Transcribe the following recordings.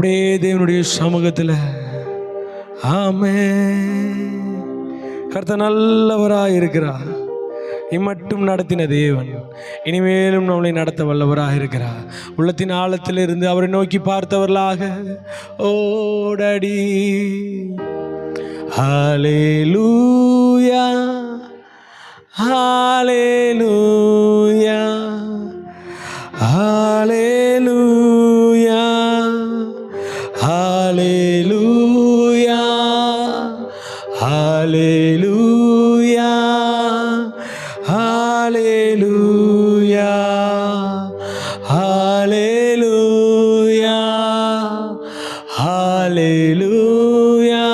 அப்படியே தேவனுடைய சமூகத்தில் ஆமென். கர்த்தர் நல்லவராக இருக்கிறார். இம்மட்டும் நடத்தின தேவன் இனிமேலும் நம்மளை நடத்த வல்லவராக இருக்கிறார். உள்ளத்தின் ஆழத்தில் இருந்து அவரை நோக்கி பார்த்தவர்களாக ஓடடி. ஹல்லேலூயா ஹல்லேலூயா ஹல்லேலூயா ஹல்லேலூயா ஹல்லேலூயா ஹல்லேலூயா ஹல்லேலூயா ஹல்லேலூயா ஹல்லேலூயா.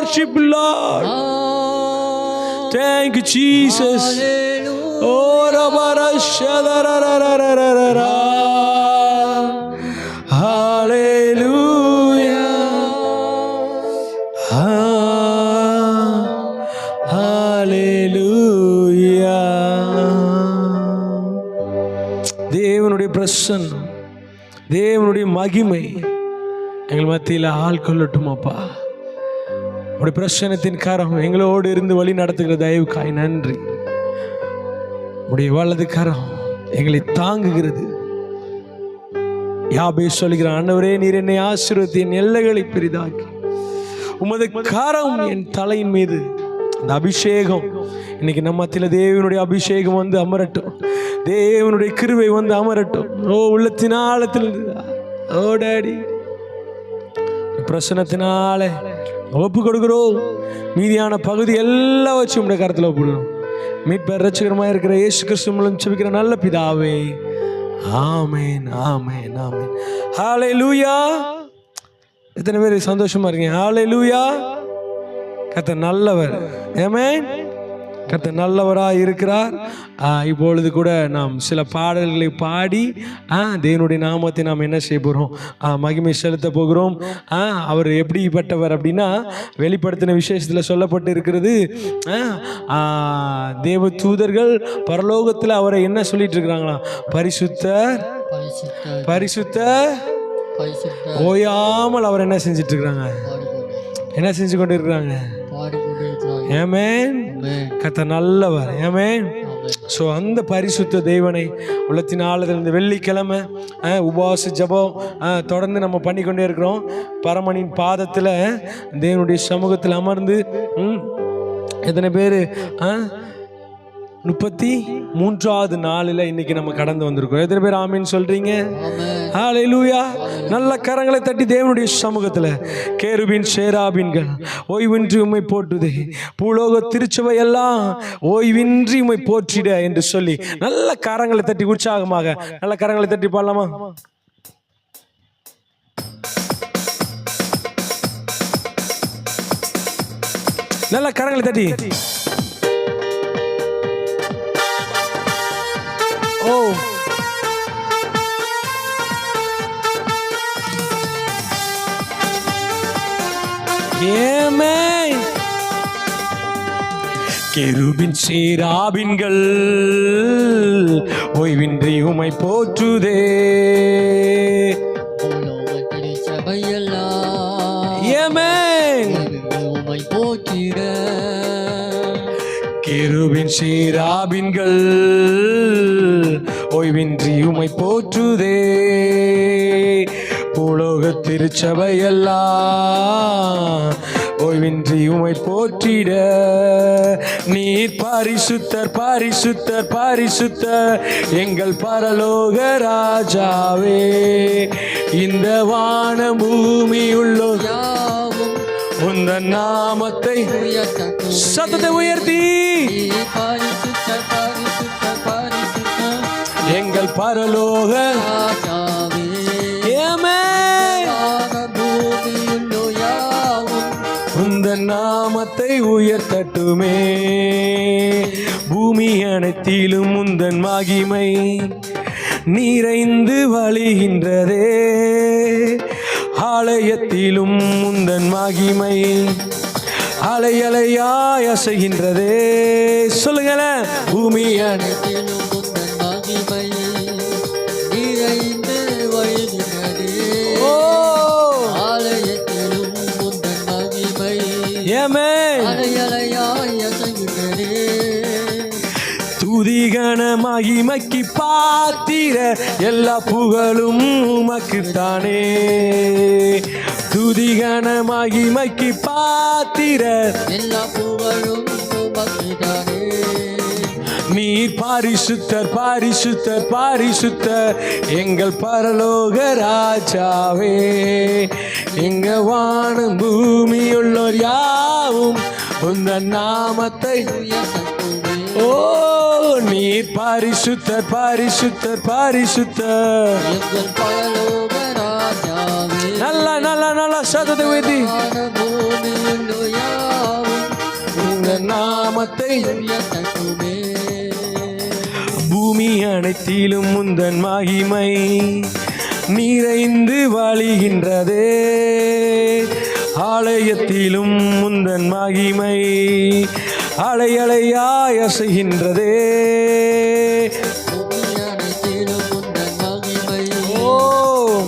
Worship Lord. Thank you Jesus. Oh rabara shadararararara. Hallelujah. Hallelujah. தேவனுடைய பிரசன்னம், தேவனுடைய மகிமை எங்கள் மத்தியில் ஆள் கொள்ளட்டும் அப்பா. உடைய பிரசன்னத்தின் கரம் எங்களோடு இருந்து வழி நடத்துகிற தயவுக்காய் நன்றி. உடைய வலது கரம் எங்களை தாங்குகிறது. யாபே சொல்கிறான், ஆண்டவரே நீர் என்னை ஆசீர்வதித்து என் எல்லைகளை பெரிதாக்கி உமது கரம் என் தலையின் மீது. அந்த அபிஷேகம் இன்னைக்கு நம்ம மத்தியில் தேவனுடைய அபிஷேகம் வந்து அமரட்டும். தேவனுடைய கிருபை வந்து அமரட்டும். ஓ உள்ளத்தின் ஆழத்தில் ஓ டாடி பிரசன்னத்தினால ஒப்பு கொடுக்கிறோம். மீதியான பகுதி எல்லாம் வச்சு உடைய கருத்தில் ஒப்புடுறோம். மீட்பர் ரட்சகரமாக இருக்கிற இயேசு கிறிஸ்து மூலம் ஜெபிக்கிற நல்ல பிதாவே, ஆமென் ஆமென் ஆமென். ஹல்லேலூயா. எத்தனை பேர் சந்தோஷமா இருக்கீங்க? ஹல்லேலூயா. கர்த்தர் நல்லவர். ஆமென். கர்த்தர் நல்லவராக இருக்கிறார். இப்பொழுது கூட நாம் சில பாடல்களை பாடி தேவனுடைய நாமத்தை நாம் என்ன செய்ய போகிறோம்? மகிமை செலுத்த போகிறோம். அவர் எப்படிப்பட்டவர் அப்படின்னா வெளிப்படுத்தின விசேஷத்தில் சொல்லப்பட்டு இருக்கிறது. தேவ தூதர்கள் பரலோகத்தில் அவரை என்ன சொல்லிட்டு இருக்கிறாங்களா? பரிசுத்தர் பரிசுத்தர் ஓயாமல் அவர் என்ன செஞ்சிட்டு இருக்கிறாங்க? என்ன செஞ்சு கொண்டு இருக்கிறாங்க? ஆமென். கர்த்தர் நல்லவர். ஆமென். ஸோ அந்த பரிசுத்த தேவனை உள்ளத்தின் ஆழத்தில் இந்த வெள்ளிக்கிழமை உபவாச ஜபம் தொடர்ந்து நம்ம பண்ணிக்கொண்டே இருக்கிறோம். பரமனின் பாதத்தில் தேவனுடைய சமூகத்தில் அமர்ந்து எத்தனை பேர் 33வது நாளில் இன்னைக்கு நம்ம கடந்து வந்திருக்கோம். எத்தனை பேர் ஆமீன் சொல்றீங்க? ஹல்லேலூயா. நல்ல கரங்களை தட்டி தேவனுடைய சமூகத்தில் கேருபீன் சேராபீன்கள் ஓய்வின்றி உம்மை போற்றுதே, பூலோக திருச்சபை எல்லாம் ஓய்வின்றி உம்மை போற்றிட என்று சொல்லி நல்ல கரங்களை தட்டி உற்சாகமாக நல்ல கரங்களை தட்டி பாடலாமா? நல்ல கரங்களை தட்டி. ஓ ஆமென். கேருபீன் சேராபீன்கள் ஓய்வின்றி உம்மை போற்றுதே, ஆமென். கேருபீன் சேராபீன்கள் ஓய்வின்றி உம்மை போற்றுதே, பூலோக திருச்சபையெல்லாம் ஓய்வின்றி உம்மை போற்றிட. நீர் பரிசுத்தர் பரிசுத்தர் பரிசுத்தர் எங்கள் பரலோக ராஜாவே, இந்த வான பூமி உள்ளோர் உந்தன் நாமத்தை சத்தத்தை உயர்த்தி எங்கள் பரலோக உந்தன் நாமத்தை உயர்த்தட்டுமே. பூமி அனைத்திலும் உந்தன் மகிமை நிறைந்து வழிகின்றதே, ஆலயத்திலும் உந்தன் மகிமை அலை அலையாய் அசைகின்றதே. சொல்லுங்களேன். பூமி அனைத்திலும் உந்தன் மகிமை நிறைந்து வழிகின்றதே. ஓ ஆலயத்திலும் உந்தன் மகிமை ஆமென். அலை அலையாய் அசைகின்றதே. துதிகன மகிமைக்கு பாத்திர எல்லா புகழும் உமக்குத்தானே. துதிகன மகிமைக்கு பாத்திர எல்லா புகழும் உமக்குத்தானே. நீர் பாரிசுத்தர் பாரிசுத்தர் பாரிசுத்தர் எங்கள் பரலோக ராஜாவே. எங்க வானம் பூமியுள்ளோர் யாவும் உந்தன் நாமத்தை உயர்த்தட்டுமே. ஓ நீர் பாரிசுத்தர் பாரிசுத்தர் பாரிசுத்தர் எங்கள் பரலோக ராஜாவே. நல்லா நல்லா நல்லா சத்தத்தை உயர்த்தி பூமியுள்ளோ யாவும் உங்க நாமத்தை உயர்த்தட்டுமே. பூமி அனைத்திலும் முந்தன் மகிமை நிறைந்து வழிகின்றதே. ஆலயத்திலும் முந்தன் மகிமை அலை அலையாய் அசைகின்றதே. பூமி அனைத்திலும் உந்தன் மகிமை ஓ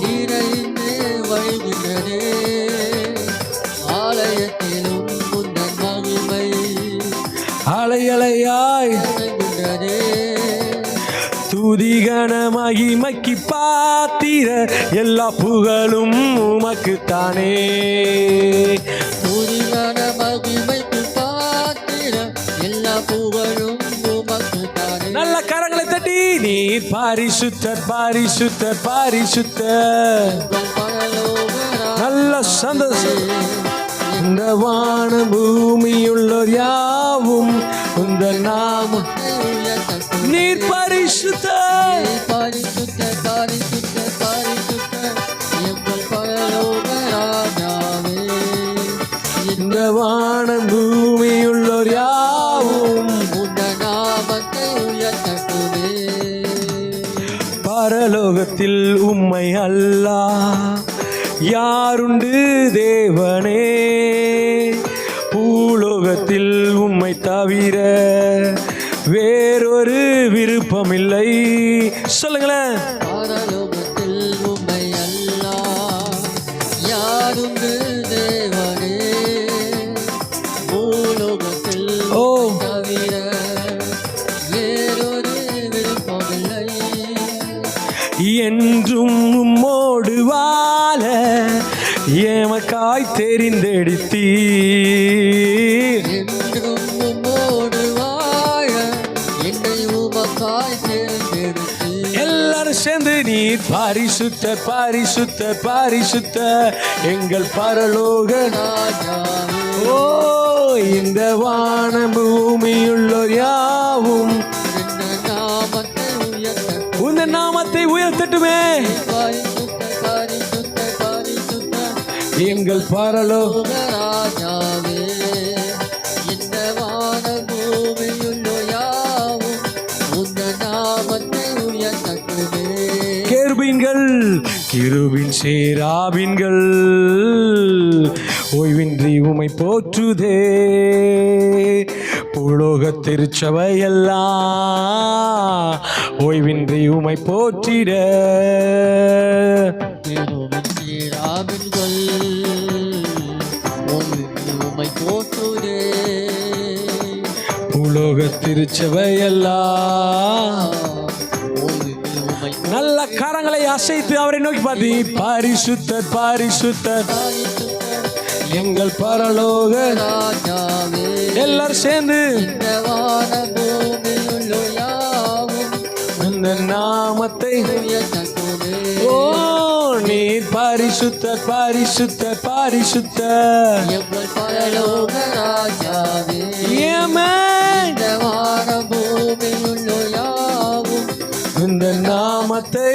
நிறைந்து வழிகின்றதே. ஆலயத்திலும் உந்தன் மகிமை அலை அலையாய் அசைகின்றதே. துதிகன மகிமைக்கு பாத்திர எல்லா புகழும் உமக்குத்தானே. துதிகன மகிமைக்கு பாத்திர எல்லா புகழும் உமக்குத்தானே. நல்ல கரங்களை தட்டி நீர் பாரிசுத்தர் பாரிசுத்தர் பாரிசுத்தர் எங்கள் பரலோக நல்ல சந்தோஷம். இந்த வான பூமியுள்ளோர் யாவும் உந்த நாமம் ராஜாவே உயர்த்தட்டுமே. நீர் பரிசுத்தர். பரிசுத்த பரிசுத்த பரிசுத்த எங்கள் பரலோக ராஜாவே. இந்த வான பூமியுள்ளோர் யாவும் உந்தன் நாமத்தை உயர்த்தட்டுமே. பரலோகத்தில் உம்மை அல்லாஹ் யாருண்டு தேவனே. பூலோகத்தில் உம்மை தவிர வேறொரு விருப்பமில்லை. சொல்லுங்களேன். பரலோகத்தில் உம்மை அல்லாஹ் யாருண்டு தேவனே. பூலோகத்தில் ஓ தவிர வேறொரு விருப்பமில்லை. என்றும் உம்மோடு வாழ எமக்காய் தெரிந்தெடுத்தீர். என்றும் உம்மோடு வாழ என்னை உமக்காய் தேர்ந்தெடுத்து. எல்லாரும் சேர்ந்து நீர் பாரிசுத்தர் பாரிசுத்தர் பாரிசுத்தர் எங்கள் பரலோக ராஜாவே ஓ இந்த வான பூமியுள்ளோர் யாவும் இந்த நாமத்தை உயர்த்த. உந்த நாமத்தை உயர்த்தட்டுமே. பரிசுத்த பரிசுத்த பரிசுத்த எங்கள் பரலோக ராஜாவே. இந்த வான பூமியுள்ளோ யாவும் உந்த நாமத்தை உயர்த்தட்டுமே. கேருபீன்கள் கிருபின் சேராபின்கள் ஓய்வின்றி உமை போற்றுதே. புலோக திருச்சபையெல்லாம் ஓய்வின்றி உமை போற்றிட. கேருபீன் சீராவின்கள் உம்மை போற்றுதே. புலோக திருச்சபையெல்லாம் உம்மை நல்ல கரங்களை அசைத்து அவரை நோக்கி பார்த்து பாரிசுத்தர் பாரிசுத்தர் எங்கள் பரலோக ராஜாவே. எல்லாரும் சேர்ந்து இந்த வான பூமியுள்ளோ யாவும் இந்த நாமத்தை உயர்த்தட்டுமே. ஓ நீர் பாரிசுத்தர் பாரிசுத்தர் பாரிசுத்தர் எங்கள் பரலோக ராஜாவே. ஆமென். இந்த வான பூமியுள்ளோ யாவும் இந்த நாமத்தை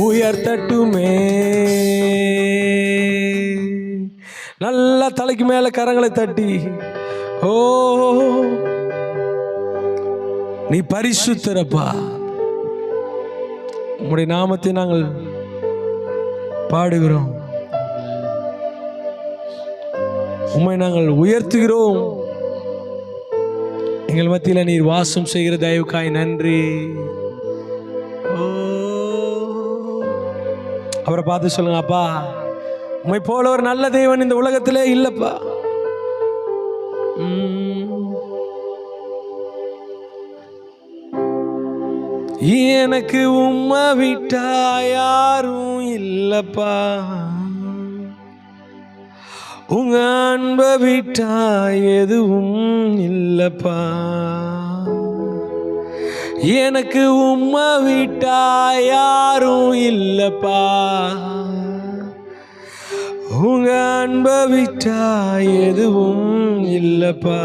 உயர்த்தட்டுமே. நல்லா தலைக்கு மேல கரங்களை தட்டி ஓ நீ பரிசுத்தரப்பா. உம்முடைய நாமத்தை நாங்கள் பாடுகிறோம். உம்மை நாங்கள் உயர்த்துகிறோம். எங்கள் மத்தியில் நீர் வாசம் செய்கிற தயவுக்காய் நன்றி. அவரை பார்த்து சொல்லுங்க, அப்பா உம்மை போல ஒரு நல்ல தேவன் இந்த உலகத்திலே இல்லப்பா. எனக்கு உம்மை விட்டா யாரும் இல்லப்பா, உங்க அன்பை விட்டா எதுவும் இல்லப்பா. எனக்கு உம்மை விட்டா யாரும் இல்லப்பா, உங்க அன்பை விட்டா எதுவும் இல்லப்பா.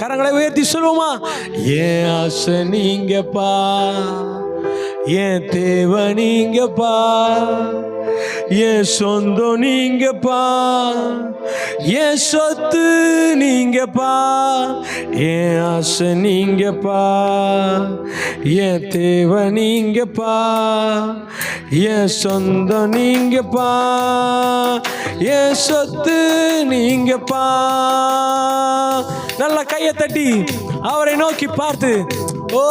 கரங்களை உயர்த்தி சொல்லுவோமா? ஏன் ஆசை நீங்கப்பா, ஏன் தேவை நீங்கப்பா, என் சொந்தம் நீங்கப்பா, என் சொத்து நீங்கப்பா, என் ஆசை நீங்கப்பா, என் தேவை நீங்கப்பா, என் சொந்தம் நீங்கப்பா, என் சொத்து நீங்கப்பா. நல்ல கையை தட்டி அவரை நோக்கி பார்த்து ஓ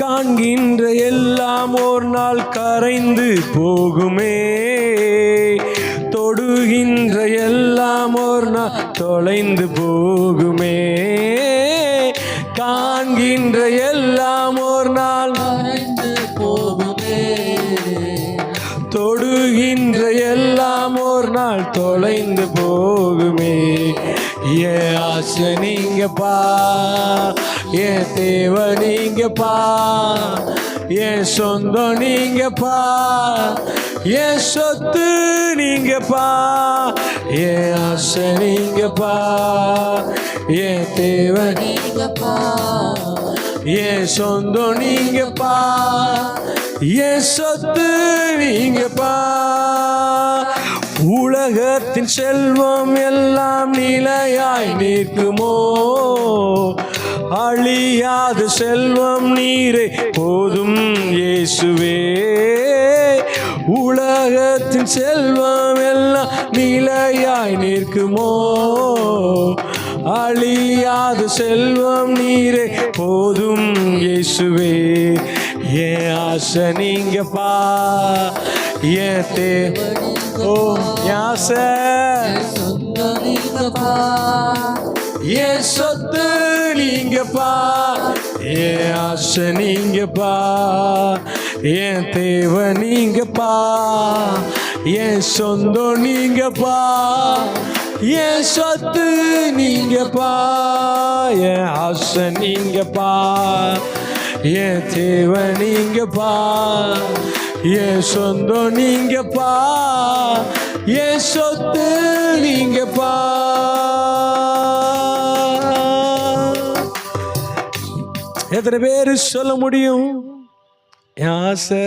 காண்கின்ற எல்லாம் ஒரு நாள் கரைந்து போகுமே, தொடுகின்ற எல்லாம் ஒரு நாள் தொலைந்து போகுமே. காண்கின்ற எல்லாம் ஒரு நாள் கரைந்து போகுமே, தொடுகின்ற எல்லாம் ஒரு நாள் தொலைந்து போகுமே. ஏன் ஆசை நீங்கப்பா, ஏன் தேவை நீங்கப்பா, ஏன் சொந்தம் நீங்கப்பா, ஏன் சொத்து நீங்கப்பா. ஏன் ஆசை நீங்கப்பா, ஏன் தேவை நீங்கப்பா, ஏன் சொந்தம் நீங்கப்பா, ஏன் சொத்து நீங்கப்பா. உலகத்தின் செல்வம் எல்லாம் நிலையாய் நிற்குமோ, அழியாத செல்வம் நீரே போதும் இயேசுவே. உலகத்தின் செல்வம் எல்லாம் நிலையாய் நிற்குமோ, அழியாத செல்வம் நீரே போதும் இயேசுவே. ஏன் ஆசை நீங்கப்பா, ஏன் தேவை ஓ ஆசை, சொந்தம் நீங்கப்பா, ஏன் சொத்து நீங்கப்பா, ஏன் ஆசை நீங்கப்பா, ஏன் தேவை நீங்கப்பா, ஏன் சொந்தம் நீங்கப்பா, ஏன் சொத்து நீங்கப்பா, ஏன் ஆசை நீங்கப்பா, ஏன் தேவை நீங்கப்பா, ஏன் சொந்தம் நீங்கப்பா, ஏன் சொத்து நீங்கப்பா. எத்தனை பேர் சொல்ல முடியும்? என் ஆசை,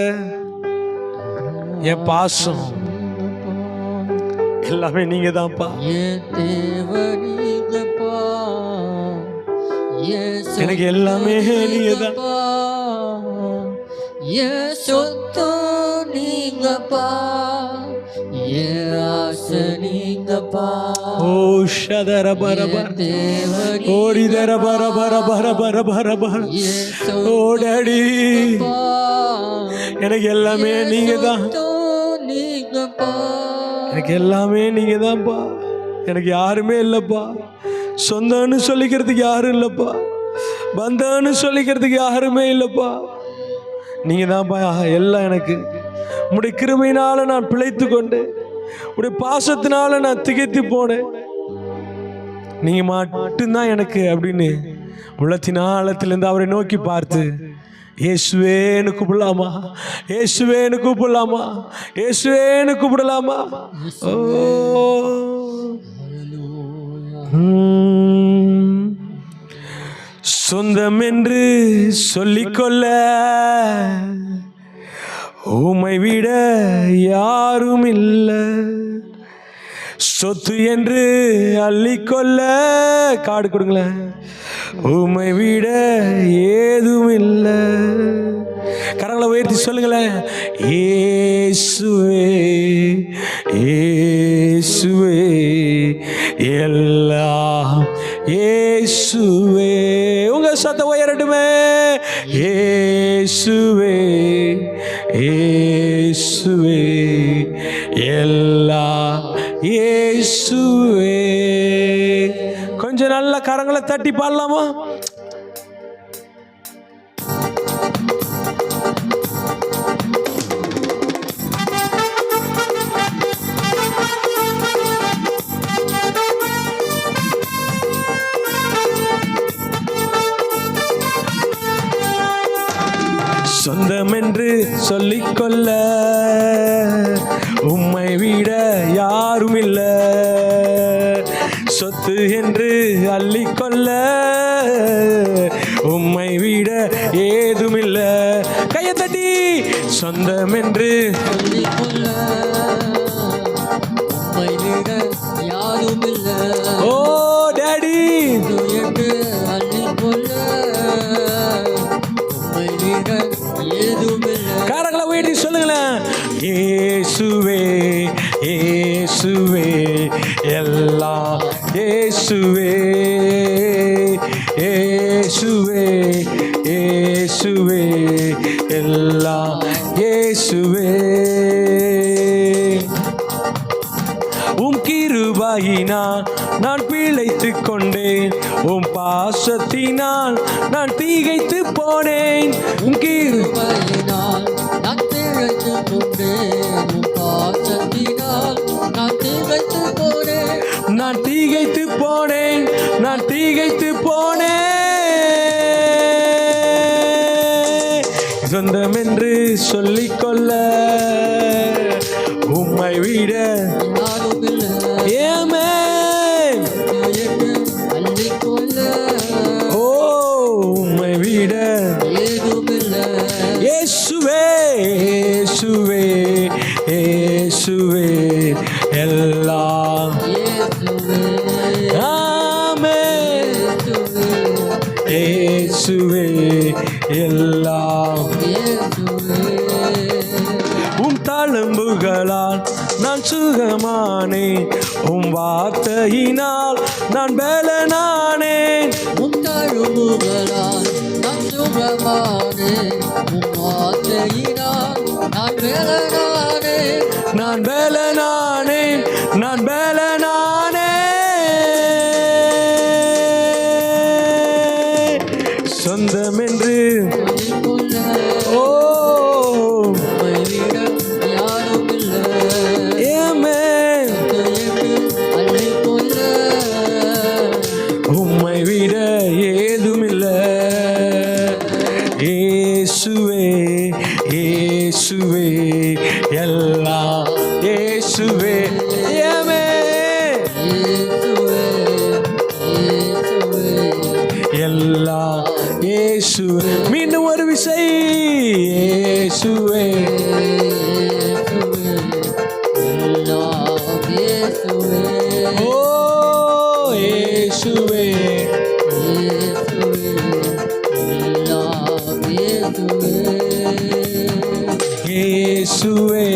என் பாசம் எல்லாமே நீங்க தான்ப்பா. என் தேவை நீங்கப்பா, எனக்கு எல்லாமே நீங்க தான். என் சொத்து நீங்கப்பா, என் ஆசை நீங்கப்பா. ஓ ஷதர பரபர ஓடி தர பரபர பரபர பரபர ஓடடி, எனக்கு எல்லாமே நீங்க தான். எனக்கு எல்லாமே நீங்க தான்ப்பா. எனக்கு யாருமே இல்லைப்பா. சொந்தம்னு சொல்லிக்கிறதுக்கு யாரும் இல்லைப்பா. பந்தம்னு சொல்லிக்கிறதுக்கு யாருமே இல்லைப்பா. நீங்கள் தான்ப்பா எல்லாம். எனக்கு உடைய கிருபையினால நான் பிழைத்து கொண்டேன். உடைய பாசத்தினால நான் திகைத்து போனேன். நீங்கள் மட்டும்தான் எனக்கு அப்படின்னு உள்ளத்தின் ஆழத்திலிருந்து அவரை நோக்கி பார்த்து இயேசுவேன்னு கூப்பிடலாமா, இயேசுவேன்னு கூப்பிடலாமா, இயேசுவேன்னு கூப்பிடலாமா. ஓ சொந்தம் என்று சொல்லிக்கொள்ள உம்மை விட யாரும் இல்லை. சொத்து என்று அள்ளிக்கொள்ள காடு கொடுங்களேன், உம்மை விட ஏதும் இல்லை. கரங்களை உயர்த்தி சொல்லுங்களேன். இயேசுவே இயேசுவே எல்லாம் இயேசுவே. உங்க சத்தம் உயரட்டுமே. இயேசுவே இயேசுவே எல்லாம் இயேசுவே. கொஞ்சம் நல்ல கரங்களை தட்டி பாடலாமா? சொந்தம் என்று சொல்லிக்கொள்ள உம்மை விட யாரும் இல்லை. சொத்து என்று அள்ளிக்கொள்ள உம்மை விட ஏதும் இல்லை. கையை தட்டி சொந்தம் என்று சொல்லிக்கொள்ள உம்மை விட யாரும் இல்லை. ஓ டாடி என்று அள்ளிக்கொள்ள உம்மை விட ஏதும் இல்லை. காரங்களை உயர்த்தி சொல்லுங்களேன். இயேசுவே இயேசுவே எல்லாம் இயேசுவே இயேசுவே இயேசுவே எல்லாம் இயேசுவே. உம் கிருபையினால் நான் பிழைத்துக் கொண்டேன், உம் பாசத்தினால் நான் தீகைத்து போனேன். உம் கிருபையினால் நான் பிழைத்துக் கொண்டேன், உம் பாசத்தினால் நான் தீகைத்து போனேன். நான் தீகைத்து போனேன், நான் தீகைத்து போனேன். சொந்தம் என்று சொல்லிக்கொள்ள உம்மை விட யாரும் இல்லை. ஆமென். அள்ளிக்கொள்ள ஓ உம்மை விட ஏதும் இல்லை. இயேசுவே இயேசுவே இயேசுவே எல்லாம் இயேசுவே ஆமென். இயேசுவே எல்லாம் இயேசுவே. உம் தழும்புகளால் நான் சுகமானேன், உம் வார்த்தையினால் நான் பலனானேன். உம் தழும்புகளால் நான் சுகமானேன், உம் வார்த்தையினால் நான் பலனானேன். நான் பலனானேன், நான் பலனானேன். சொந்தம் என்று சொல்லிக்கொள்ள ஓ உம்மை விட யாரும் இல்லை. ஆமென். அள்ளிக்கொள்ள உம்மை விட ஏதும் இல்லை. இயேசுவே இயேசுவே எல்லாம் இயேசுவே. ஆமென். இயேசுவே இயேசுவே எல்லாம் இயேசுவே. மீண்டும் ஒரு விசை. இயேசுவே ஓ இயேசுவே இயேசுவே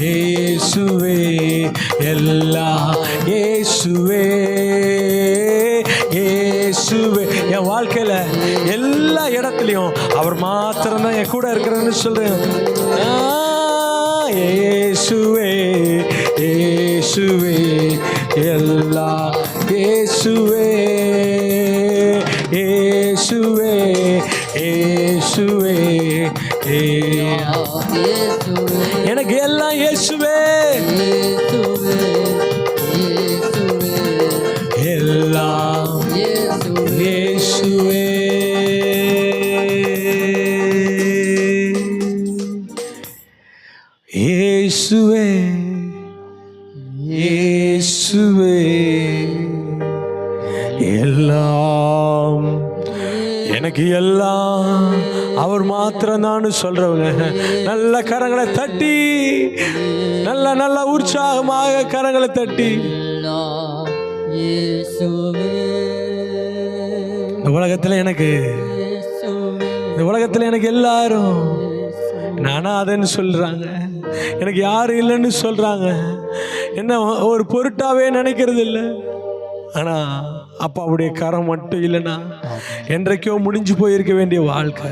இயேசுவே எல்லாம் இயேசுவே இயேசுவே. என் வாழ்க்கையில எல்லா இடத்துலையும் அவர் மாத்திரம்தான் என் கூட இருக்கிறேன்னு சொல்றேன். இயேசுவே இயேசுவே எல்லாம் இயேசுவே இயேசுவே இயேசுவே எனக்கு எல்லாம் இயேசுவே எல்லாம் இயேசுவே. இயேசுவே இயேசுவே எல்லாம் எனக்கு எல்லாம் அவர் மாத்திரம் தான் சொல்றவங்க நல்ல கரங்களை தட்டி, நல்ல நல்ல உற்சாகமாக கரங்களை தட்டி, எல்லாம் இயேசுவே, இந்த உலகத்துல எனக்கு, இயேசுவே, இந்த உலகத்துல எனக்கு எல்லாரும் அனாதைன்னு சொல்றாங்க, எனக்கு யாரும் இல்லைன்னு சொல்றாங்க, என்ன ஒரு பொருட்டாவே நினைக்கிறது இல்லை. ஆனா அப்பாவுடைய கரம் மட்டும் இல்லைன்னா என்றைக்கோ முடிஞ்சு போயிருக்க வேண்டிய வாழ்க்கை,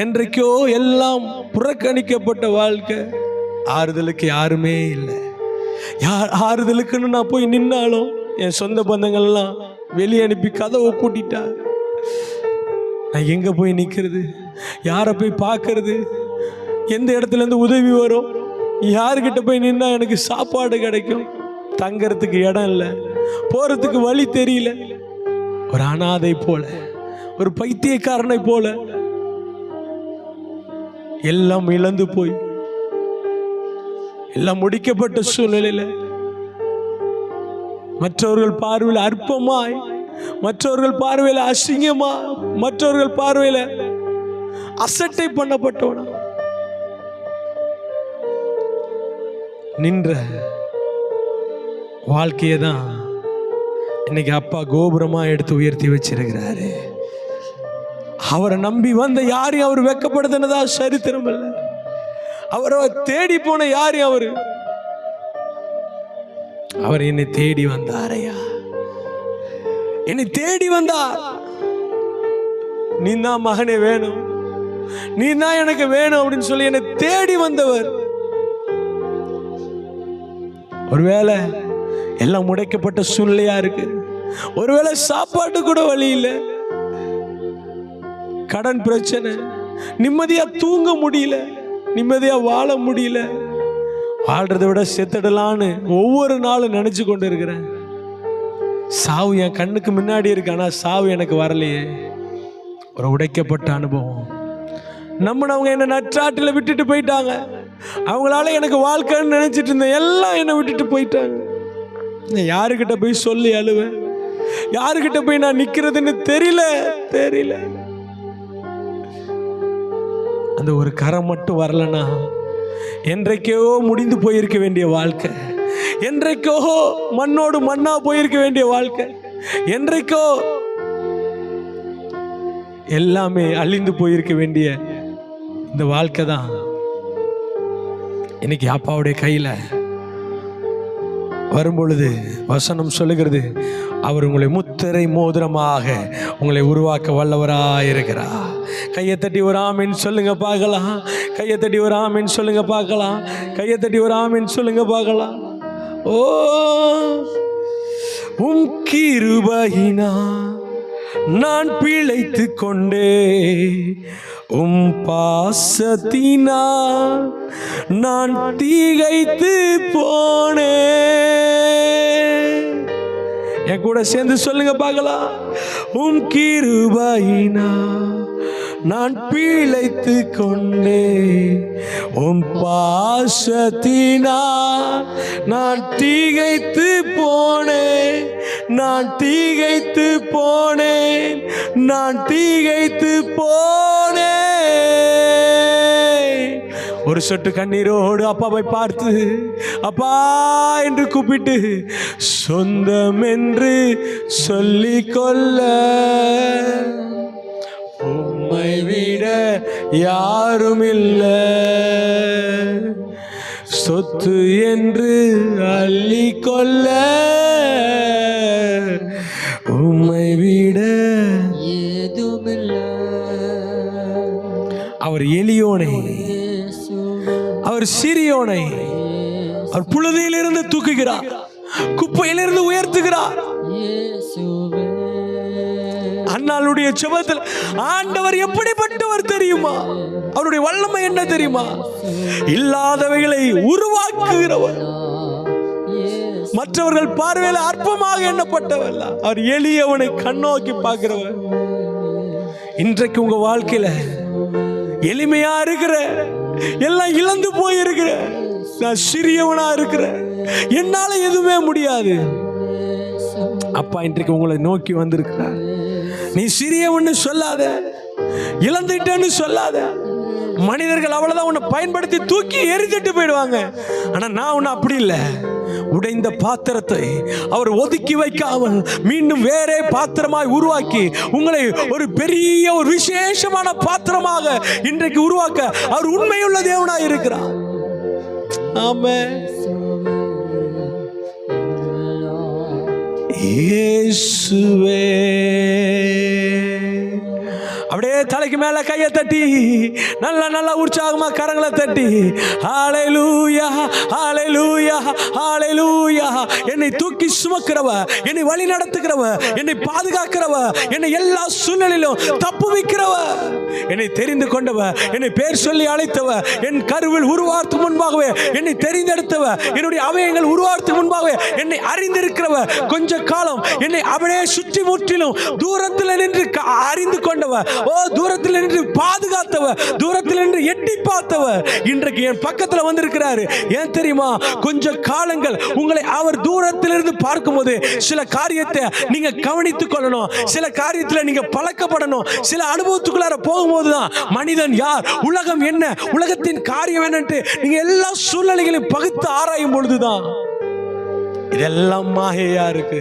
என்றைக்கோ எல்லாம் புறக்கணிக்கப்பட்ட வாழ்க்கை. ஆறுதலுக்கு யாருமே இல்லை. ஆறுதலுக்குன்னு நான் போய் நின்னாலும் என் சொந்த பந்தங்கள்லாம் வெளியே அனுப்பி கதவை பூட்டிட்டா நான் எங்க போய் நிற்கிறது? யாரை போய் பார்க்கறது? எந்த இடத்துல இருந்து உதவி வரும்? யாருக்கிட்ட போய் நின்னா எனக்கு சாப்பாடு கிடைக்கும்? தங்கறதுக்கு இடம் இல்லை, போறதுக்கு வழி தெரியல. ஒரு அனாதை போல, ஒரு பைத்தியக்காரனை போல எல்லாம் இழந்து போய், எல்லாம் முடிக்கப்பட்ட சூழ்நிலையில மற்றவர்கள் பார்வையில் அற்பமாய், மற்றவர்கள் பார்வையில் அசிங்கமா, மற்றவர்கள் பார்வையில் அசட்டை பண்ணப்பட்டவனா நின்ற வாழ்க்கையை தான் இன்னைக்கு அப்பா கோபுரமா எடுத்து உயர்த்தி வச்சிருக்கிறாரு. அவரை நம்பி வந்த யாரையும் அவர் வெட்கப்படுத்தினதா சரித்திரம் இல்லை. அவரை தேடி போன யாரையும் அவர் என்னை தேடி வந்தாரையா, என்னை தேடி வந்தார். நீ தான் மகனே வேணும், நீ தான் எனக்கு வேணும் அப்படின்னு சொல்லி என்னை தேடி வந்தவர். ஒருவேளை எல்லாம் முடைக்கப்பட்ட சூழ்நிலையா இருக்கு, ஒருவேளை சாப்பாட்டு கூட வழி இல்லை, கடன் பிரச்சனை, நிம்மதியா தூங்க முடியல, நிம்மதியா வாழ முடியல, வாழ்றதை விட செத்துடலான்னு ஒவ்வொரு நாளும் நினைச்சு கொண்டு இருக்கிறேன். சாவு என் கண்ணுக்கு முன்னாடி இருக்கு, ஆனா சாவு எனக்கு வரலையே. ஒரு உடைக்கப்பட்ட அனுபவம். நம்மனவங்க என்ன நற்றாட்டில் விட்டுட்டு போயிட்டாங்க, அவங்களால எனக்கு வாழ்க்கைன்னு நினைச்சிட்டு இருந்தேன், எல்லாம் என்னை விட்டுட்டு போயிட்டாங்க. யாருக்கிட்ட போய் சொல்லி அழுவேன்? யாருக்கிட்ட போய் நான் நிக்கிறதுன்னு தெரியல. அந்த ஒரு கரம் மட்டும் வரலனா என்றைக்கோ முடிந்து போயிருக்க வேண்டிய வாழ்க்கை, என்றைக்கோ மண்ணோடு மண்ணா போயிருக்க வேண்டிய வாழ்க்கை, என்றைக்கோ எல்லாமே அழிந்து போயிருக்க வேண்டிய இந்த வாழ்க்கை தான் இன்னைக்கு அப்பாவுடைய கையில் வரும்பொழுது வசனம் சொல்லுகிறது, அவர் உங்களை முத்திரை மோதிரமாக உங்களை உருவாக்க வல்லவராயிருக்கிறார். கையை தட்டி ஒரு ஆமீன் சொல்லுங்க பார்க்கலாம். கையை தட்டி ஒரு ஆமீன் சொல்லுங்க பார்க்கலாம். கையை தட்டி ஒரு ஆமீன் சொல்லுங்க பார்க்கலாம். ஓ உம் கிருபையினா நான் பிழைத்து கொண்டே, உம் பாசத்தினா நான் திகைத்து போனே. என் கூட சேர்ந்து சொல்லுங்க பார்க்கலாம். உம் கிருபையினா நான் பிழைத்து கொண்டே, உம் பாசத்தினா நான் திகைத்து போனேன், நான் திகைத்து போனேன், நான் திகைத்து போனேன். ஒரு சொட்டு கண்ணீரோடு அப்பாவை பார்த்து அப்பா என்று கூப்பிட்டு சொந்தம் என்று சொல்லிக்கொள்ள உம்மை விட யாரும் இல்லை, சொத்து என்று அள்ளிக்கொள்ள உம்மை விட ஏதுமில்லை. அவர் எளியோனை, அவர் சிறியோனை அவர் புழுதியிலிருந்து தூக்குகிறார், குப்பையிலிருந்து உயர்த்துகிறார். அன்னாளுடைய ஜெபத்தில் ஆண்டவர் எப்படிப்பட்டவர் தெரியுமா? அவருடைய வல்லமை என்ன தெரியுமா? இல்லாதவைகளை உருவாக்குகிறவர், மற்றவர்கள் பார்வையில் அற்பமாக எண்ணப்பட்டவர், அவர் எளியவனை கண்ணோக்கி பார்க்கிறவர். இன்றைக்கு உங்க வாழ்க்கையில எளிமையா இருக்கிற, எல்லாம் இழந்து போயிருக்கிற, நான் சிறியவனா இருக்கிறேன், என்னால எதுவுமே முடியாது, அப்பா இன்றைக்கு உங்களை நோக்கி வந்திருக்கிறார். நீ சிறியவன்னு சொல்லாத, இழந்துட்டேன்னு சொல்லாத. மனிதர்கள் அவ்வளவுதான் உன்னை பயன்படுத்தி தூக்கி எரிஞ்சிட்டு போயிடுவாங்க. ஆனா நான் உன்னை அப்படி இல்லை. உடைந்த பாத்திரத்தை அவர் ஒதுக்கி வைக்காமல் மீண்டும் வேறே பாத்திரமாய் உருவாக்கி உங்களை ஒரு பெரிய ஒரு விசேஷமான பாத்திரமாக இன்றைக்கு உருவாக்க அவர் உண்மையுள்ள தேவனாய் இருக்கிறார். ஆமென். இயேசுவே. அப்படியே தலைக்கு மேல கையை தட்டி நல்ல உற்சாகமா கரங்களை தட்டி ஹல்லேலூயா ஹல்லேலூயா ஹல்லேலூயா. என்னை தூக்கி சுமக்கிறவ, என்னை வழி நடத்துகிறவ, என்னை பாதுகாக்கிறவ, என்னை எல்லா சூழ்நிலையிலும் தப்புவிக்கிறவ, என்னை தெரிந்து கொண்டவ, என்னை பேர் சொல்லி அழைத்தவ, என் கருவில் உருவார்த்து முன்பாகவே என்னை தெரிந்தெடுத்தவ, என்னுடைய அவயங்கள் உருவார்த்து முன்பாகவே என்னை அறிந்திருக்கிறவ, கொஞ்ச காலம் என்னை அப்படியே சுற்றி முற்றிலும் தூரத்தில் நின்று அறிந்து கொண்டவ, தூரத்தில் நின்று பாதுகாத்தவ, தூரத்தில் நின்று எட்டி பார்த்தவ இன்றைக்கு என் பக்கத்துல வந்திருக்கிறாரு. ஏன் தெரியுமா? கொஞ்ச காலங்கள் உங்களை அவர் தூரத்திலிருந்து பார்க்கும்போது சில காரியத்தை நீங்க கவனித்துக் கொள்ளணும், சில காரியத்தில் நீங்க பழக்கப்படணும். சில அனுபவத்துக்குள்ளார போகும்போதுதான் மனிதன் யார், உலகம் என்ன, உலகத்தின் காரியம் என்னன்ட்டு நீங்க எல்லா சூழ்நிலைகளையும் பகுத்து ஆராயும் பொழுதுதான் இதெல்லாம் மாயையா இருக்கு,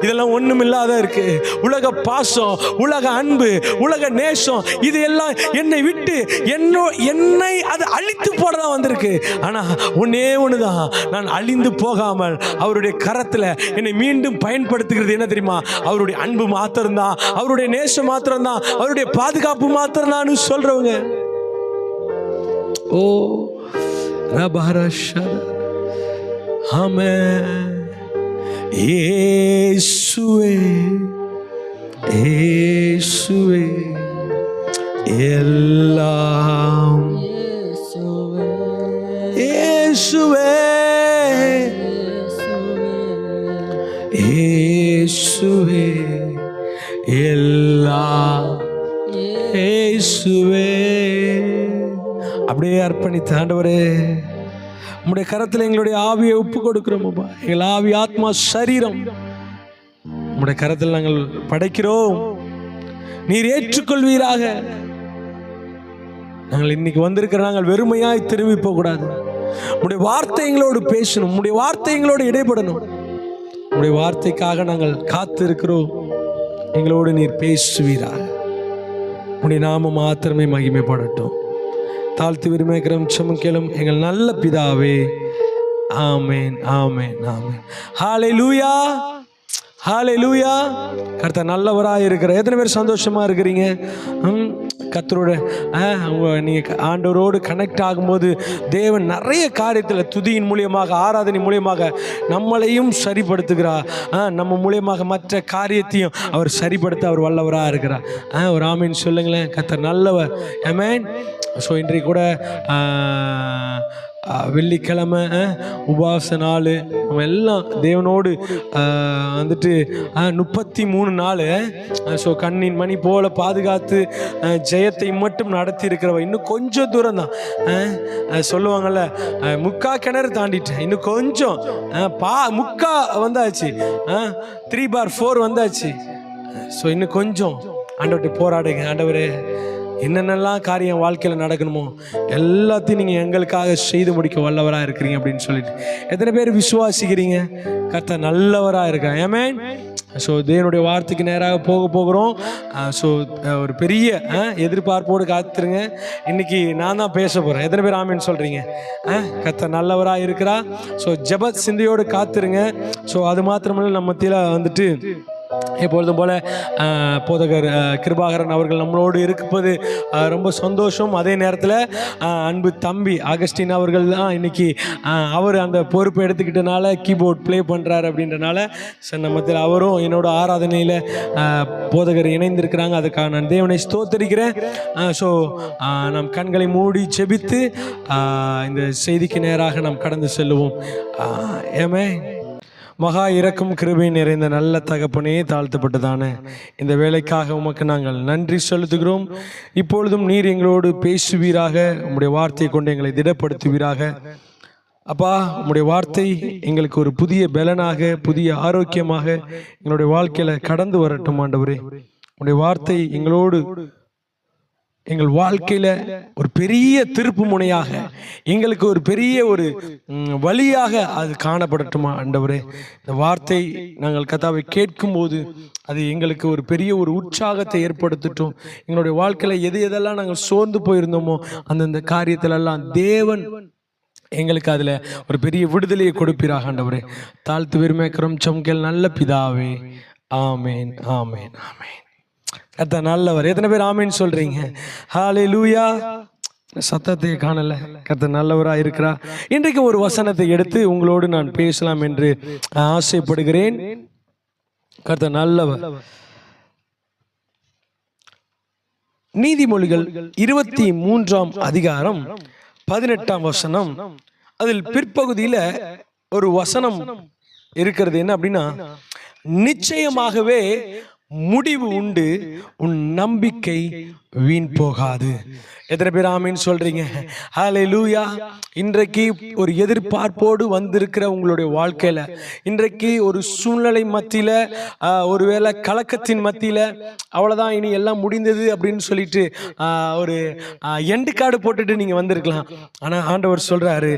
இதெல்லாம் ஒண்ணுமில்லாத இருக்கு. உலக பாசம், உலக அன்பு, உலக நேசம், இது எல்லாம் என்னை விட்டு என்னை அது அழித்து போடதான் வந்திருக்கு. ஆனா ஒன்னே ஒண்ணுதான், நான் அழிந்து போகாமல் அவருடைய கரத்துல என்னை மீண்டும் பயன்படுத்துகிறது என்ன தெரியுமா? அவருடைய அன்பு மாத்திரம்தான், அவருடைய நேசம் மாத்திரம்தான், அவருடைய பாதுகாப்பு மாத்திரம்தான் சொல்றவங்க. ஓ ரபரஷ. ஆமென். இயேசுவே இயேசுவே எல்லாம் இயேசுவே இயேசுவே எல்லாம் இயேசுவே. அப்படியே அர்ப்பணித்த ஆண்டவரே, உம்முடைய கரத்தில் எங்களுடைய ஆவியை ஒப்பு கொடுக்கிறோம். எங்கள் ஆவி, ஆத்மா, சரீரம் உம்முடைய கரத்தில் நாங்கள் படைக்கிறோம். நீர் ஏற்றுக்கொள்வீராக. நாங்கள் இன்னைக்கு வந்திருக்கிற நாங்கள் வெறுமையாய் திரும்பி போகக்கூடாது. உம்முடைய வார்த்தை எங்களோடு பேசணும், உம்முடைய வார்த்தை எங்களோடு இடைப்படணும். உம்முடைய வார்த்தைக்காக நாங்கள் காத்து இருக்கிறோம். எங்களோடு நீர் பேசுவீராக. உம்முடைய நாமம் மாத்திரமே மகிமைப்படட்டும். தாழ்த்து விரும்புகிறோம், செமக்கேளும் எங்கள் நல்ல பிதாவே. ஆமென் ஆமென் ஆமென். ஹல்லேலூயா ஹல்லேலூயா. கர்த்தர் நல்லவராக இருக்கிற எத்தனை பேர் சந்தோஷமா இருக்கிறீங்க? கர்த்தரோட நீங்கள் ஆண்டவரோடு கனெக்ட் ஆகும்போது தேவன் நிறைய காரியத்தில் துதியின் மூலியமாக, ஆராதனை மூலியமாக நம்மளையும் சரிப்படுத்துகிறார். நம்ம மூலியமாக மற்ற காரியத்தையும் அவர் சரிப்படுத்த அவர் வல்லவராக இருக்கிறார். ஒரு ஆமீன் சொல்லுங்களேன். கர்த்தர் நல்லவர். ஆமென். ஸோ இன்றைக்கு கூட வெள்ளிக்கிழமை உபவாச நாள், நம்ம எல்லாம் தேவனோடு வந்துட்டு 33 நாள் ஸோ கண்ணின் மணி போல பாதுகாத்து ஜெயத்தை மட்டும் நடத்தி இருக்கிறவ. இன்னும் கொஞ்சம் தூரம் தான் சொல்லுவாங்கள்ல, முக்கா கிணறு தாண்டிட்டேன், இன்னும் கொஞ்சம் முக்கா வந்தாச்சு, 3/4 வந்தாச்சு. ஸோ இன்னும் கொஞ்சம் ஆண்டவர்கிட்ட போராடுங்க. ஆண்டவரே, என்னென்னலாம் காரியம் வாழ்க்கையில் நடக்கணுமோ எல்லாத்தையும் நீங்கள் எங்களுக்காக செய்து முடிக்க வல்லவராக இருக்கிறீங்க அப்படின்னு சொல்லிட்டு எத்தனை பேர் விசுவாசிக்கிறீங்க? கர்த்தர் நல்லவராக இருக்காங்க. ஆமென். ஸோ தேவனுடைய வார்த்தைக்கு நேராக போகிறோம். ஸோ ஒரு பெரிய எதிர்பார்ப்போடு காத்துருங்க. இன்னைக்கு நான் தான் பேச போகிறேன். எத்தனை பேர் ஆமென் சொல்கிறீங்க? கர்த்தர் நல்லவராக இருக்கிறா. ஸோ ஜெப சிந்தையோடு காத்துருங்க. ஸோ அது மாத்திரமல்ல, நம்ம மத்தியில் வந்துட்டு எப்பொழுதும் போல போதகர் கிருபாகரன் அவர்கள் நம்மளோடு இருப்பது ரொம்ப சந்தோஷம். அதே நேரத்தில் அன்பு தம்பி அகஸ்டின் அவர்கள் தான் இன்னைக்கு அவர் அந்த பொறுப்பை எடுத்துக்கிட்டனால கீபோர்ட் ப்ளே பண்ணுறாரு அப்படின்றனால நம்மத்தில் அவரும் என்னோட ஆராதனையில் போதகர் இணைந்திருக்கிறாங்க. அதுக்காக நான் தேவனை ஸ்தோத்தரிக்கிறேன். ஸோ நம் கண்களை மூடி செபித்து இந்த செய்திக்கு நேராக நாம் கடந்து செல்லுவோம். ஏமே மகா இரக்கம் கிருபை நிறைந்த நல்ல தகப்பனே, தாழ்த்தப்பட்டதான இந்த வேலைக்காக உமக்கு நாங்கள் நன்றி செலுத்துகிறோம். இப்பொழுதும் நீர் எங்களோடு பேசுவீராக, உம்முடைய வார்த்தையை கொண்டு எங்களை திடப்படுத்துவீராக. அப்பா, உம்முடைய வார்த்தை எங்களுக்கு ஒரு புதிய பலனாக, புதிய ஆரோக்கியமாக எங்களுடைய வாழ்க்கையில் கடந்து வரட்டும். ஆண்டவரே, உம்முடைய வார்த்தை எங்களோடு எங்கள் வாழ்க்கையில் ஒரு பெரிய திருப்பு முனையாக, எங்களுக்கு ஒரு பெரிய ஒரு வழியாக அது காணப்படட்டுமா ஆண்டவரே. இந்த வார்த்தை நாங்கள் கர்த்தாவை கேட்கும்போது அது எங்களுக்கு ஒரு பெரிய ஒரு உற்சாகத்தை ஏற்படுத்தட்டும். எங்களுடைய வாழ்க்கையில் எது எதெல்லாம் நாங்கள் சோர்ந்து போயிருந்தோமோ அந்தந்த காரியத்திலெல்லாம் தேவன் எங்களுக்கு அதில் ஒரு பெரிய விடுதலையை கொடுப்பீராக ஆண்டவரே. தாழ்த்து விரும்புகிறோம் சம்கேல் நல்ல பிதாவே. ஆமேன் ஆமேன் ஆமேன். கர்த்தர் நல்லவர். எத்தனை பேர் ஆமேன் சொல்றீங்க? ஹல்லேலூயா. சத்தத்தை காணல. கர்த்தர் நல்லவராக இருக்கிறார். இன்றைக்கு ஒரு வசனத்தை எடுத்து உங்களோடு நான் பேசலாம் என்று ஆசைப்படுகிறேன். கர்த்தர் நல்லவர். நீதிமொழிகள் 23ஆம் அதிகாரம் 18ஆம் வசனம். அதில் பிற்பகுதியில் ஒரு வசனம் இருக்கிறது. என்ன அப்படின்னா, நிச்சயமாகவே முடிவு உண்டு, உன் நம்பிக்கை வீண் போகாது. எத்தனை பேர் ஆமீன் சொல்றீங்க? ஹல்லேலூயா. இன்றைக்கு ஒரு எதிர்பார்ப்போடு வந்திருக்கிற உங்களுடைய வாழ்க்கையில, இன்றைக்கு ஒரு சூழ்நிலை மத்தியில, ஒருவேளை கலக்கத்தின் மத்தியில, அவ்வளவுதான் இனி எல்லாம் முடிந்தது அப்படின்னு சொல்லிட்டு ஒரு எண்டு கார்டு போட்டுட்டு நீங்க வந்திருக்கலாம். ஆனா ஆண்டவர் சொல்றாரு,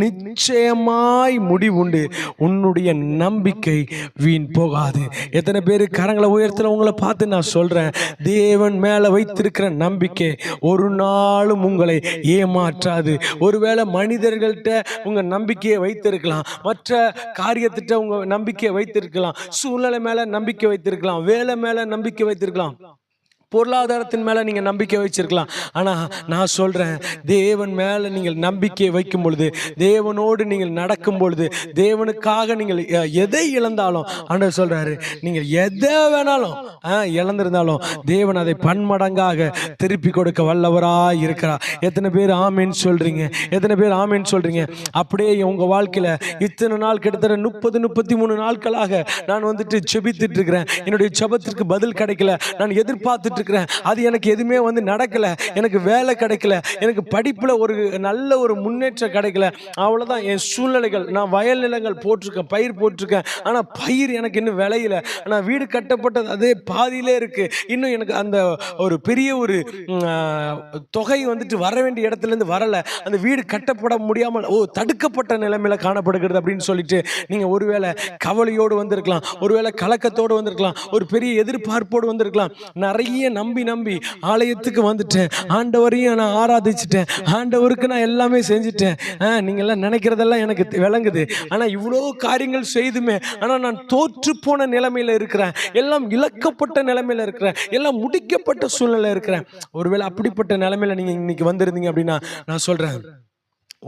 நிச்சயமாய் முடிவுண்டு, உன்னுடைய நம்பிக்கை வீண் போகாது. எத்தனை பேர் கரங்களை உயர்த்துல உங்களை பார்த்து நான் சொல்றேன், தேவன் மேல வைத்திருக்கிற நம்பிக்கை ஒரு நாளும் உங்களை ஏமாற்றாது. ஒருவேளை மனிதர்கள்ட்ட உங்க நம்பிக்கையை வைத்திருக்கலாம், மற்ற காரியத்திட்ட உங்க நம்பிக்கையை வைத்திருக்கலாம், சூழ்நிலை மேல நம்பிக்கை வைத்திருக்கலாம், வேலை மேல நம்பிக்கை வைத்திருக்கலாம், பொருளாதாரத்தின் மேல நீங்க நம்பிக்கை வச்சிருக்கலாம். ஆனா நான் சொல்றேன், தேவன் மேல நீங்கள் நம்பிக்கையை வைக்கும் பொழுது, தேவனோடு நீங்கள் நடக்கும் பொழுது, தேவனுக்காக நீங்கள் எதை இழந்தாலும் ஆண்டவர் சொல்றாரு, நீங்கள் எதை வேணாலும் இழந்திருந்தாலும் தேவன் அதை பன்மடங்காக திருப்பி கொடுக்க வல்லவராய் இருக்கிறார். எத்தனை பேர் ஆமேன் சொல்றீங்க? எத்தனை பேர் ஆமேன் சொல்றீங்க? அப்படியே உங்க வாழ்க்கையில இத்தனை நாள், கிட்டத்தட்ட 30-33 நாட்களாக நான் வந்துட்டு செபித்துட்டு இருக்கிறேன். என்னுடைய ஜெபத்திற்கு பதில் கிடைக்கல. நான் எதிர்பார்த்து இருக்கிறேன். அது எனக்கு எதுவுமே வந்து நடக்கல. எனக்கு வேலை கிடைக்கல, எனக்கு படிப்புல ஒரு நல்ல ஒரு முன்னேற்றம் கிடைக்கல. அவ்வளவுதான் என் சூழ்நிலைகள். நான் வயல் நிலங்கள் போட்டிருக்கேன், பயிர் போட்டிருக்கேன். ஆனா பயிர் எனக்கு இன்னும் விளையல. ஆனா வீடு கட்டப்பட்டது அதே பாதியிலே இருக்கு. இன்னும் எனக்கு அந்த ஒரு பெரிய ஒரு தொகை வந்துட்டு வர வேண்டிய இடத்துல இருந்து வரல. அந்த வீடு கட்டப்பட முடியாமல் தடுக்கப்பட்ட நிலைமையில காணப்படுகிறது அப்படின்னு சொல்லிட்டு நீங்க ஒருவேளை கவலையோடு வந்திருக்கலாம், ஒருவேளை கலக்கத்தோடு வந்திருக்கலாம், ஒரு பெரிய எதிர்பார்ப்போடு வந்திருக்கலாம். நிறைய நம்பி ஆலயத்துக்கு வந்துட்டேன், ஆண்டவரையும் நான் ஆராதிச்சிட்டேன், ஆண்டவருக்கு நான் எல்லாமே செஞ்சுட்டேன், நீங்க எல்லாம் நினைக்கிறதெல்லாம் எனக்கு விளங்குது. ஆனா இவ்வளோ காரியங்கள் செய்துமே ஆனா நான் தோற்று போன நிலைமையில இருக்கிறேன், எல்லாம் இழக்கப்பட்ட நிலைமையில இருக்கிறேன், எல்லாம் முடிக்கப்பட்ட சூழ்நிலை இருக்கிறேன். ஒருவேளை அப்படிப்பட்ட நிலைமையில நீங்க இன்னைக்கு வந்திருந்தீங்க அப்படின்னா நான் சொல்றேன்,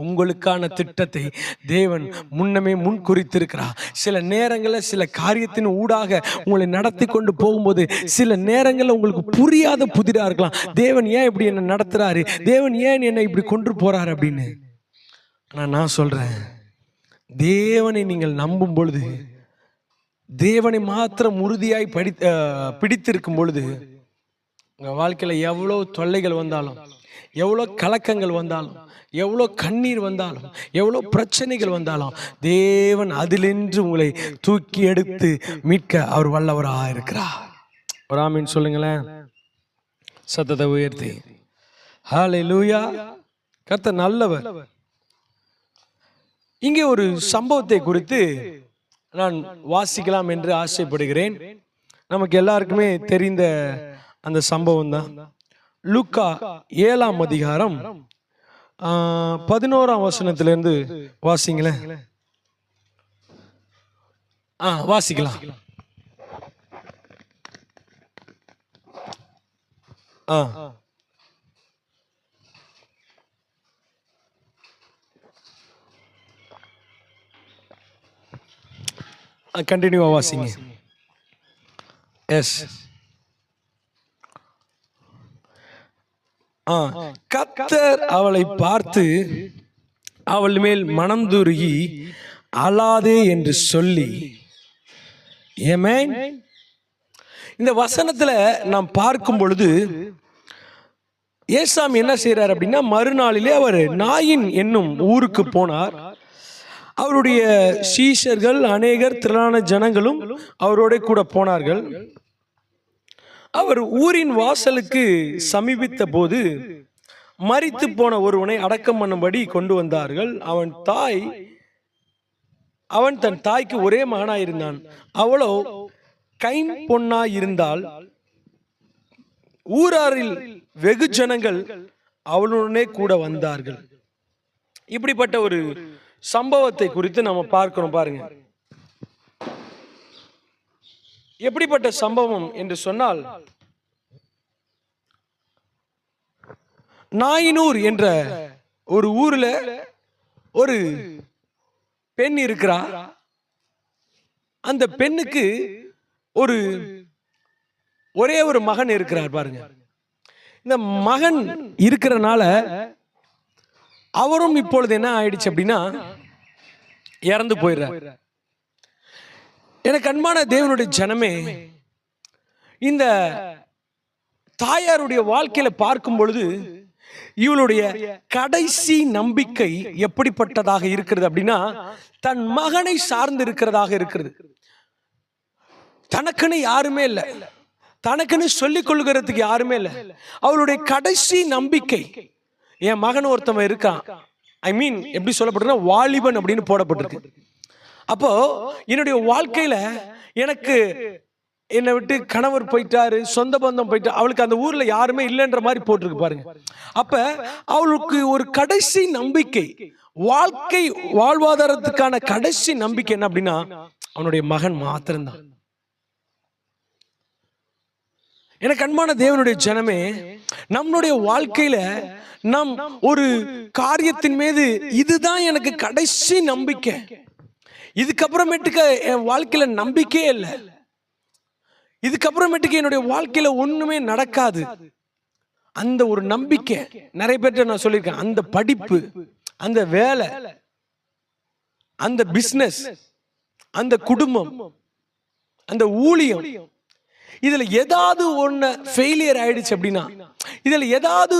உங்களுக்கான திட்டத்தை தேவன் முன்னமே முன் குறித்திருக்கிறார். சில நேரங்களில் சில காரியத்தின் ஊடாக உங்களை நடத்தி கொண்டு போகும்போது சில நேரங்களில் உங்களுக்கு புரியாத புதிரா இருக்கலாம். தேவன் ஏன் இப்படி என்ன நடத்துறாரு, தேவன் ஏன் என்னை இப்படி கொண்டு போறாரு அப்படின்னு. ஆனால் நான் சொல்றேன், தேவனை நீங்கள் நம்பும் பொழுது, தேவனை மாத்திரம் உறுதியாய் பிடித்திருக்கும் பொழுது, உங்க வாழ்க்கையில எவ்வளவு தொல்லைகள் வந்தாலும், எவ்வளோ கலக்கங்கள் வந்தாலும், எவ்வளோ கண்ணீர் வந்தாலும், எவ்வளோ பிரச்சனைகள் வந்தாலும், தேவன் அதிலின்று உங்களை தூக்கி எடுத்து மீட்க அவர் வல்லவராக இருக்கிறார். ஒரு ஆமீன் சொல்லுங்களேன், சத்தத்தை உயர்த்தி. ஹல்லேலூயா. கர்த்தர் நல்லவர். இங்கே ஒரு சம்பவத்தை குறித்து நான் வாசிக்கலாம் என்று ஆசைப்படுகிறேன். நமக்கு எல்லாருக்குமே தெரிந்த அந்த சம்பவம் தான். லூக்கா 7ஆம் அதிகாரம் 11ஆம் வசனத்திலிருந்து வாசிங்களேன். வாசிக்கலாம். கண்டினியூவா வாசிங்க. எஸ். கர்த்தர் அவளை பார்த்து அவள் மேல் மனதுருகி அழாதே என்று சொல்லி, ஆமென். இந்த வசனத்துல நாம் பார்க்கும் பொழுது ஏசாமி என்ன செய்யறார் அப்படின்னா, மறுநாளிலே அவர் நாயின் என்னும் ஊருக்கு போனார். அவருடைய சீஷர்கள் அநேகர் திரளான ஜனங்களும் அவரோட கூட போனார்கள். அவர் ஊரின் வாசலுக்கு சமீபித்த போது மரித்து போன ஒருவனை அடக்கம் பண்ணும்படி கொண்டு வந்தார்கள். அவன் தன் தாய்க்கு ஒரே மகனாயிருந்தான். அவளோ கைம்பொன்னாயிருந்தால் ஊராரில் வெகு ஜனங்கள் அவளுடனே கூட வந்தார்கள். இப்படிப்பட்ட ஒரு சம்பவத்தை குறித்து நம்ம பார்க்கணும். பாருங்க, எப்படிப்பட்ட சம்பவம் என்று சொன்னால், நாயினூர் என்ற ஒரு ஊர்ல ஒரு பெண் இருக்கிறார். அந்த பெண்ணுக்கு ஒரே ஒரு மகன் இருக்கிறார். பாருங்க, இந்த மகன் இருக்கிறனால அவரும் இப்பொழுது என்ன ஆயிடுச்சு அப்படின்னா இறந்து போயிடுறார். எனக்கு அன்பான தேவனுடைய ஜனமே, இந்த தாயாருடைய வாழ்க்கையில பார்க்கும் பொழுது இவளுடைய கடைசி நம்பிக்கை எப்படிப்பட்டதாக இருக்கிறது அப்படின்னா, தன் மகனை சார்ந்து இருக்கிறதாக இருக்கிறது. தனக்குன்னு யாருமே இல்லை, தனக்குன்னு சொல்லிக் கொள்கிறதுக்கு யாருமே இல்லை. அவளுடைய கடைசி நம்பிக்கை, என் மகன் ஒருத்தவன் இருக்கான், எப்படி சொல்லப்படுறா, வாலிபன் அப்படின்னு போடப்பட்டிருக்கு. அப்போ என்னுடைய வாழ்க்கையில எனக்கு என்னை விட்டு கணவர் போயிட்டாரு, சொந்த பந்தம் போயிட்டா, அவளுக்கு அந்த ஊர்ல யாருமே இல்லைன்ற மாதிரி போட்டிருக்கு பாருங்க. அப்ப அவளுக்கு ஒரு கடைசி நம்பிக்கை, வாழ்க்கை வாழ்வாதாரத்துக்கான கடைசி நம்பிக்கை என்ன அப்படின்னா அவனுடைய மகன் மாத்திரம்தான். எனக்கு அன்பான தேவனுடைய ஜனமே, நம்மளுடைய வாழ்க்கையில நம் ஒரு காரியத்தின் மீது இதுதான் எனக்கு கடைசி நம்பிக்கை, இதுக்கப்புறமேட்டுக்கு என் வாழ்க்கையில நம்பிக்கையே இல்லை, இதுக்கப்புறமேட்டுக்கு என்னுடைய வாழ்க்கையில ஒண்ணுமே நடக்காது, அந்த ஒரு நம்பிக்கை நிறைய பேர்ட்ட நான் சொல்லியிருக்கேன். அந்த படிப்பு, அந்த வேலை, அந்த பிசினஸ், அந்த குடும்பம், அந்த ஊழியம், இதுல ஏதாவது ஒண்ணு ஃபெயிலியர் ஆயிடுச்சு அப்படின்னா, இதுல ஏதாவது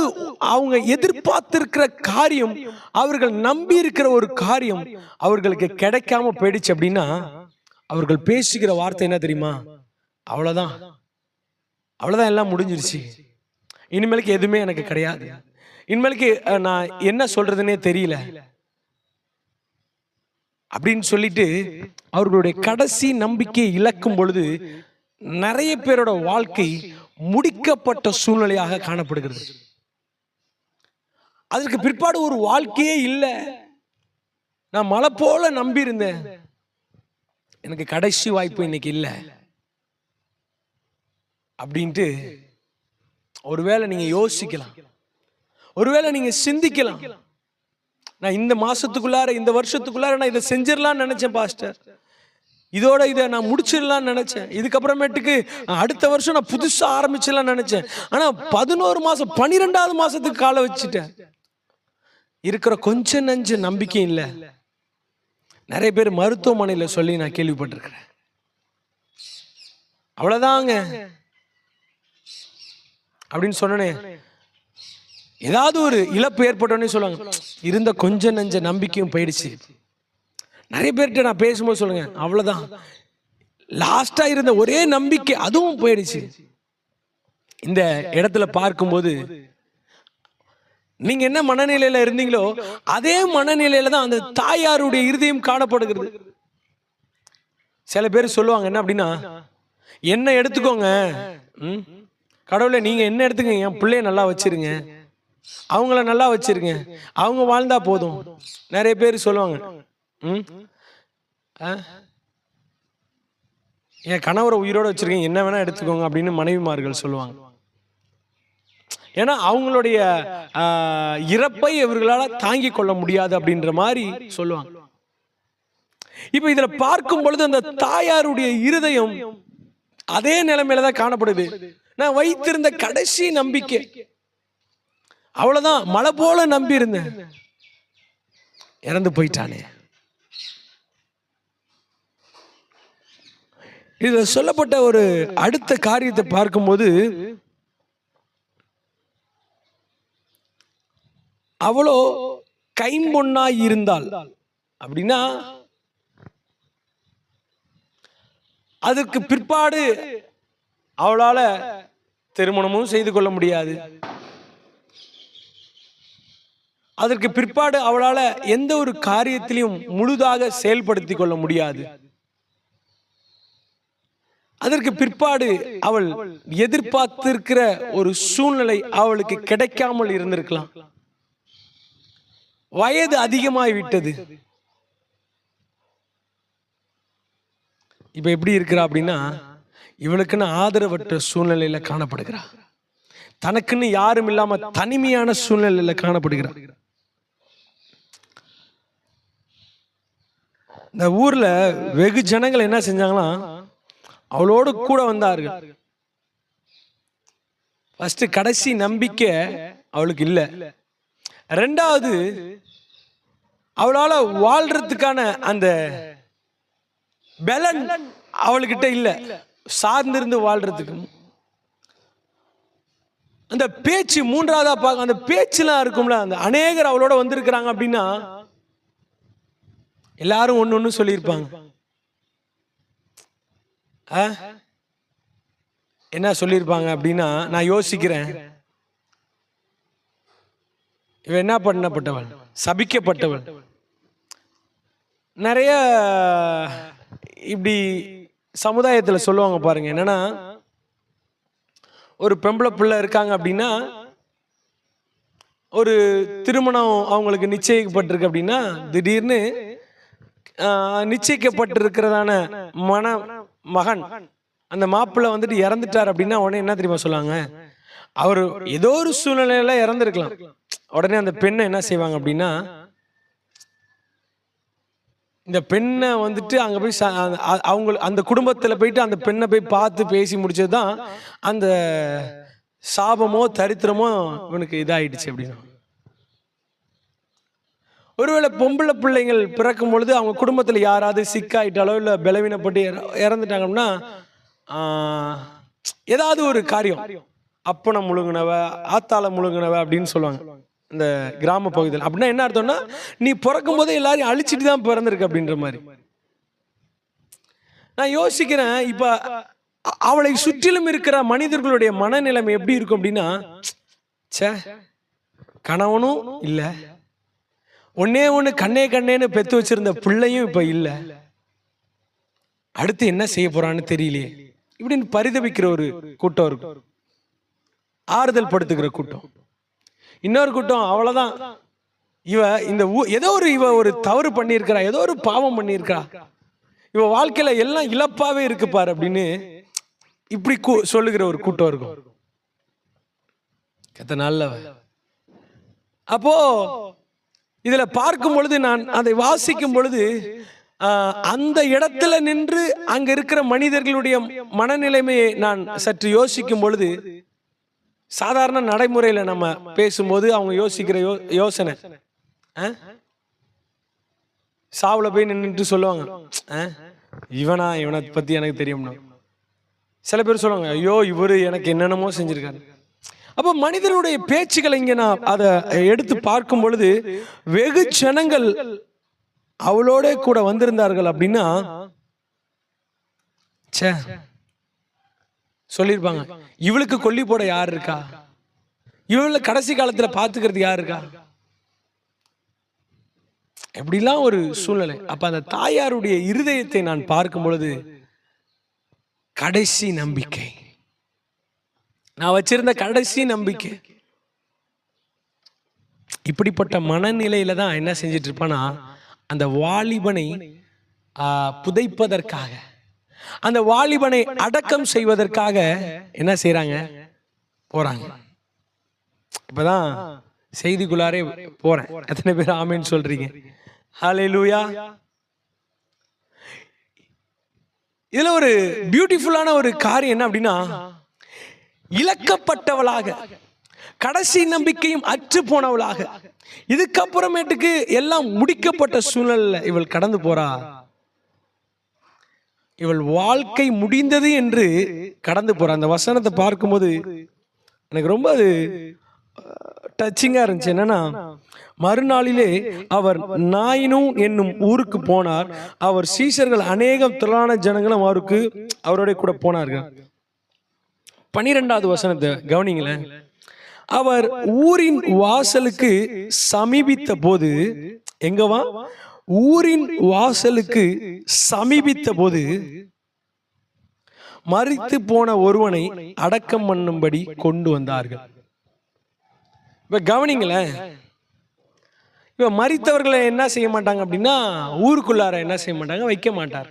அவங்க எதிர்பார்த்திருக்கிற காரியம், அவர்கள் நம்பி இருக்கிற ஒரு காரியம் அவர்களுக்கு கிடைக்காம போயிடுச்சு அப்படின்னா, அவர்கள் பேசுகிற வார்த்தை என்ன தெரியுமா, அவ்வளவுதான், அவ்வளவுதான், எல்லாம் முடிஞ்சிருச்சு, இனிமேலுக்கு எதுவுமே எனக்கு கிடையாது, இனிமேலுக்கு நான் என்ன சொல்றதுன்னே தெரியல அப்படின்னு சொல்லிட்டு அவர்களுடைய கடைசி நம்பிக்கையை இழக்கும் பொழுது நிறைய பேரோட வாழ்க்கை முடிக்கப்பட்ட சூழ்நிலையாக காணப்படுகிறது. அதற்கு பிற்பாடு ஒரு வாழ்க்கையே இல்லை, நான் மலை போல நம்பி இருந்தேன், எனக்கு கடைசி வாய்ப்பு இன்னைக்கு இல்லை அப்படின்ட்டு ஒருவேளை நீங்க யோசிக்கலாம், ஒருவேளை நீங்க சிந்திக்கலாம். நான் இந்த மாசத்துக்குள்ளார, இந்த வருஷத்துக்குள்ளார நான் இதை செஞ்சிடலாம்னு நினைச்சேன் பாஸ்டர், இதோட இதை நான் முடிச்சிடலாம்னு நினைச்சேன், இதுக்கப்புறமேட்டுக்கு அடுத்த வருஷம் நான் புதுசா ஆரம்பிச்சிடலாம்னு நினைச்சேன். ஆனா 11 மாசம் 12வது மாசத்துக்கு காலை வச்சுட்டேன். இருக்கிற கொஞ்சம் நஞ்ச நம்பிக்கை இல்லை. நிறைய பேர் மருத்துவமனையில சொல்லி நான் கேள்விப்பட்டிருக்கிறேன். அவ்வளவுதாங்க அப்படின்னு சொன்னனே, ஏதாவது ஒரு இழப்பு ஏற்பட்டோன்னே சொல்லுவாங்க, இருந்த கொஞ்சம் நஞ்ச நம்பிக்கையும் போயிடுச்சு. நிறைய பேர்கிட்ட நான் பேசும்போது சொல்லுங்க, அவ்வளவுதான், லாஸ்டா இருந்த ஒரே நம்பிக்கை அதுவும் போயிடுச்சு. இந்த இடத்துல பார்க்கும்போது நீங்க என்ன மனநிலையில இருந்தீங்களோ அதே மனநிலையில தான் அந்த தாயாருடைய இருதயம் காணப்படுகிறது. சில பேர் சொல்லுவாங்க என்ன அப்படின்னா, என்ன எடுத்துக்கோங்க, கடவுளே நீங்க என்ன எடுத்துக்கங்க, என் பிள்ளைய நல்லா வச்சிருங்க, அவங்கள நல்லா வச்சிருங்க, அவங்க வாழ்ந்தா போதும். நிறைய பேர் சொல்லுவாங்க, என் கணவரை உயிரோட வச்சிருக்கேன், என்ன வேணா எடுத்துக்கோங்க அப்படின்னு மனைவிமார்கள் சொல்லுவாங்க. ஏன்னா அவங்களுடைய இறப்பை இவர்களால் தாங்கிக் கொள்ள முடியாது அப்படின்ற மாதிரி சொல்லுவாங்க. இப்ப இதுல பார்க்கும் பொழுது அந்த தாயாருடைய இருதயம் அதே நிலைமையில தான் காணப்படுது. நான் வைத்திருந்த கடைசி நம்பிக்கை அவ்வளவுதான், மலை போல நம்பி இருந்தேன், இறந்து போயிட்டானே. இதுல சொல்லப்பட்ட ஒரு அடுத்த காரியத்தை பார்க்கும்போது, அவளோ கைம்பொன்னாய் இருந்தால் அப்படின்னா, அதற்கு பிற்பாடு அவளால திருமணமும் செய்து கொள்ள முடியாது. அதற்கு பிற்பாடு அவளால் எந்த ஒரு காரியத்திலையும் முழுதாக செயல்படுத்தி கொள்ள முடியாது. அதற்கு பிற்பாடு அவள் எதிர்பார்த்திருக்கிற ஒரு சூழ்நிலை அவளுக்கு கிடைக்காமல் இருந்திருக்கலாம். வயது அதிகமாய் விட்டது. இப்ப எப்படி இருக்கிறா அப்படின்னா, இவளுக்குன்னு ஆதரவற்ற சூழ்நிலையில காணப்படுகிறா. தனக்குன்னு யாரும் இல்லாம தனிமையான சூழ்நிலையில காணப்படுகிறார். இந்த ஊர்ல வெகு ஜனங்கள் என்ன செஞ்சாங்களாம், அவளோடு கூட வந்தார்கள். ஃபர்ஸ்ட் கடைசி நம்பிக்கை அவளுக்கு இல்லை. ரெண்டாவது, அவளால வாழ்றதுக்கான அந்த பலன் அவள்கிட்ட இல்லை, சார்ந்திருந்து வாழ்றதுக்கு. அந்த பேச்சு மூன்றாவதா பார்க்க, அந்த பேச்சுலாம் இருக்கும்ல, அந்த அநேகர் அவளோட வந்திருக்கிறாங்க அப்படின்னா எல்லாரும் ஒன்னு ஒன்னு சொல்லியிருப்பாங்க. என்ன சொல்லியிருப்பாங்க அப்படின்னா, நான் யோசிக்கிறேன், இவ என்ன பண்ணப்பட்டவள், சபிக்கப்பட்டவள். நிறைய இப்படி சமுதாயத்தில் சொல்லுவாங்க பாருங்க. என்னன்னா, ஒரு பெம்பளை பிள்ளை இருக்காங்க அப்படின்னா, ஒரு திருமணம் அவங்களுக்கு நிச்சயிக்கப்பட்டிருக்கு அப்படின்னா, திடீர்னு நிச்சயிக்கப்பட்டிருக்கிறதான மகன் அந்த மாப்பிள்ளை வந்துட்டு இறந்துட்டார் அப்படின்னா உடனே என்ன தெரியுமா சொல்லுவாங்க, அவர் ஏதோ ஒரு சூழ்நிலையில இறந்துருக்கலாம். உடனே அந்த பெண்ணை என்ன செய்வாங்க அப்படின்னா, இந்த பெண்ணை வந்துட்டு அங்க போய் அவங்க அந்த குடும்பத்துல போயிட்டு அந்த பெண்ணை போய் பார்த்து பேசி முடிச்சதுதான் அந்த சாபமோ தரித்திரமோ இவனுக்கு இதாயிடுச்சு அப்படின்னா. ஒருவேளை பொம்பளை பிள்ளைங்கள் பிறக்கும் பொழுது அவங்க குடும்பத்தில் யாராவது சிக்காயிட்டாலோ இல்லை பலவீனப்பட்டு இறந்துட்டாங்கன்னா, ஏதாவது ஒரு காரியம், அப்பனை முழுங்கினவ ஆத்தாள முழுங்கினவ அப்படின்னு சொல்லுவாங்க இந்த கிராம பகுதியில். அப்படின்னா என்ன அர்த்தம்னா, நீ பிறக்கும் போதே எல்லாரையும் அழிச்சிட்டு தான் பிறந்திருக்கு அப்படின்ற மாதிரி. நான் யோசிக்கிறேன், இப்ப அவளை சுற்றிலும் இருக்கிற மனிதர்களுடைய மனநிலைமை எப்படி இருக்கும் அப்படின்னா, சே கணவனும் இல்லை, ஒன்னே ஒன்று கண்ணே கண்ணேன்னு பெத்து வச்சிருந்த பிள்ளையும் இப்ப இல்லை, அடுத்து என்ன செய்ய போறான்னு தெரியலையே இப்படின்னு பரிதபிக்கிற ஒரு கூட்டம் இருக்கும். ஆறுதல் படுத்துக்கிற கூட்டம். இன்னொரு கூட்டம், அவ்வளவுதான், இவ இந்த இவ ஒரு தவறு பண்ணியிருக்கிறா, ஏதோ ஒரு பாவம் பண்ணியிருக்கா, இவ வாழ்க்கையில எல்லாம் இழப்பாவே இருக்கு பாரு அப்படின்னு இப்படி சொல்லுகிற ஒரு கூட்டம் இருக்கும். கத்த நல்லவ. அப்போ இதுல பார்க்கும் பொழுது, நான் அதை வாசிக்கும் பொழுது, அந்த இடத்துல நின்று அங்க இருக்கிற மனிதர்களுடைய மனநிலைமையை நான் சற்று யோசிக்கும் பொழுது, சாதாரண நடைமுறையில நம்ம பேசும்போது அவங்க யோசிக்கிற யோசனை, சாவுல போய் நின்றுட்டு சொல்லுவாங்க, இவனை பத்தி எனக்கு தெரியும்னா. சில பேர் சொல்லுவாங்க, ஐயோ இவரு எனக்கு என்னென்னமோ செஞ்சிருக்காரு. அப்போ மனிதனுடைய பேச்சுக்களை இங்க நான் அதை எடுத்து பார்க்கும் பொழுது, வெகு ஜனங்கள் அவளோட கூட வந்திருந்தார்கள் அப்படின்னா சொல்லிருப்பாங்க, இவளுக்கு கொல்லி போட யார் இருக்கா, இவளை கடைசி காலத்துல பாத்துக்கிறது யார் இருக்கா, எப்படிலாம் ஒரு சூழ்நிலை. அப்ப அந்த தாயாருடைய இருதயத்தை நான் பார்க்கும் பொழுது, கடைசி நம்பிக்கை, நான் வச்சிருந்த கடைசி நம்பிக்கை. இப்படிப்பட்ட மனநிலையில தான் என்ன செஞ்சிட்டு இருப்பானா, அந்த வாலிபனை புதைப்பதற்காக, அந்த வாலிபனை அடக்கம் செய்வதற்காக என்ன செய்யறாங்க, போறாங்க. இப்பதான் செய்திக்குள்ளாரே போறேன். எத்தனை பேர் ஆமேன்னு சொல்றீங்க? ஹல்லேலூயா. இதுல ஒரு பியூட்டிஃபுல்லான ஒரு காரியம் என்ன அப்படின்னா, இழக்கப்பட்டவளாக, கடைசி நம்பிக்கையும் அற்று போனவளாக, இதுக்கப்புறமேட்டுக்கு எல்லாம் முடிக்கப்பட்ட சூழ்நிலை இவள் கடந்து போறா. இவள் வாழ்க்கை முடிந்தது என்று கடந்து போறா. அந்த வசனத்தை பார்க்கும்போது எனக்கு ரொம்ப அது டச்சிங்கா இருந்துச்சு. என்னன்னா, மறுநாளிலே அவர் நாயினும் என்னும் ஊருக்கு போனார். அவர் சீஷர்கள் அநேகம் திரளான ஜனங்களும் அவரோட கூட போனார்கள். 12வது வசனத்தை கவனிங்களேன். அவர் ஊரின் வாசலுக்கு சமீபித்த போது, எங்கவா? ஊரின் வாசலுக்கு சமீபித்த போது மரித்து போன ஒருவனை அடக்கம் பண்ணும்படி கொண்டு வந்தார்கள். இப்ப கவனிங்களேன், இப்ப மரித்தவர்களை என்ன செய்ய மாட்டாங்க அப்படின்னா ஊருக்குள்ளார என்ன செய்ய மாட்டாங்க, வைக்க மாட்டார்.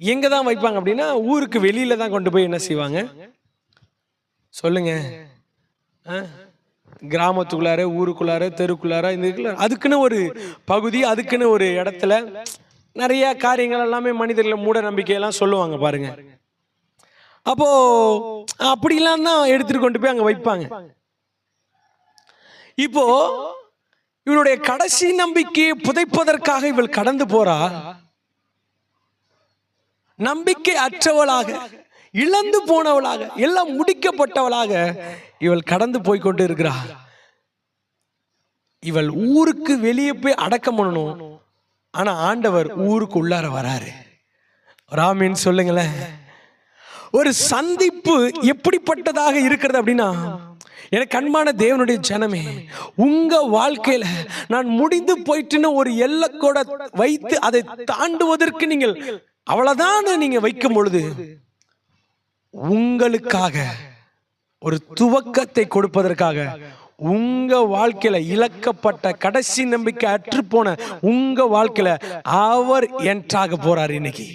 எங்க தான் வைப்பாங்க அப்படின்னா ஊருக்கு வெளியில தான் கொண்டு போய் என்ன செய்வாங்க சொல்லுங்க. கிராமத்துக்குள்ளார, ஊருக்குள்ளார, தெருக்குள்ளார, இந்த அதுக்குன்னு ஒரு பகுதி, அதுக்குன்னு ஒரு இடத்துல நிறைய காரியங்கள் எல்லாமே மனிதர்களை மூட நம்பிக்கையெல்லாம் சொல்லுவாங்க பாருங்க. அப்போ அப்படிலாம் தான் எடுத்துட்டு கொண்டு போய் அங்க வைப்பாங்க. இப்போ இவளுடைய கடைசி நம்பிக்கையை புதைப்பதற்காக இவள் கடந்து போறா. நம்பிக்கை அற்றவளாக, இழந்து போனவளாக, எல்லாம் முடிக்கப்பட்டவளாக இவள் கடந்து போய் கொண்டு இருக்கிறார். இவள் ஊருக்கு வெளியே போய் அடக்கம் பண்ணணும். ஆனா ஆண்டவர் ஊருக்கு உள்ளார வராரு. ராமின் சொல்லுங்களேன். ஒரு சந்திப்பு எப்படிப்பட்டதாக இருக்கிறது அப்படின்னா, எனக்கு அன்பான தேவனுடைய ஜனமே, உங்க வாழ்க்கையில நான் முடிந்து போயிட்டுன்னு ஒரு எல்லைக்கோட வைத்து அதை தாண்டுவதற்கு நீங்கள் அவ்வளவுதான் நீங்க வைக்கும் பொழுது, உங்களுக்காக ஒரு துவக்கத்தை கொடுப்பதற்காக உங்க வாழ்க்கையில இழக்கப்பட்ட கடைசி நம்பிக்கை அற்று போன உங்க வாழ்க்கையில அவர் என்ட்ராக போறார். இன்னைக்கு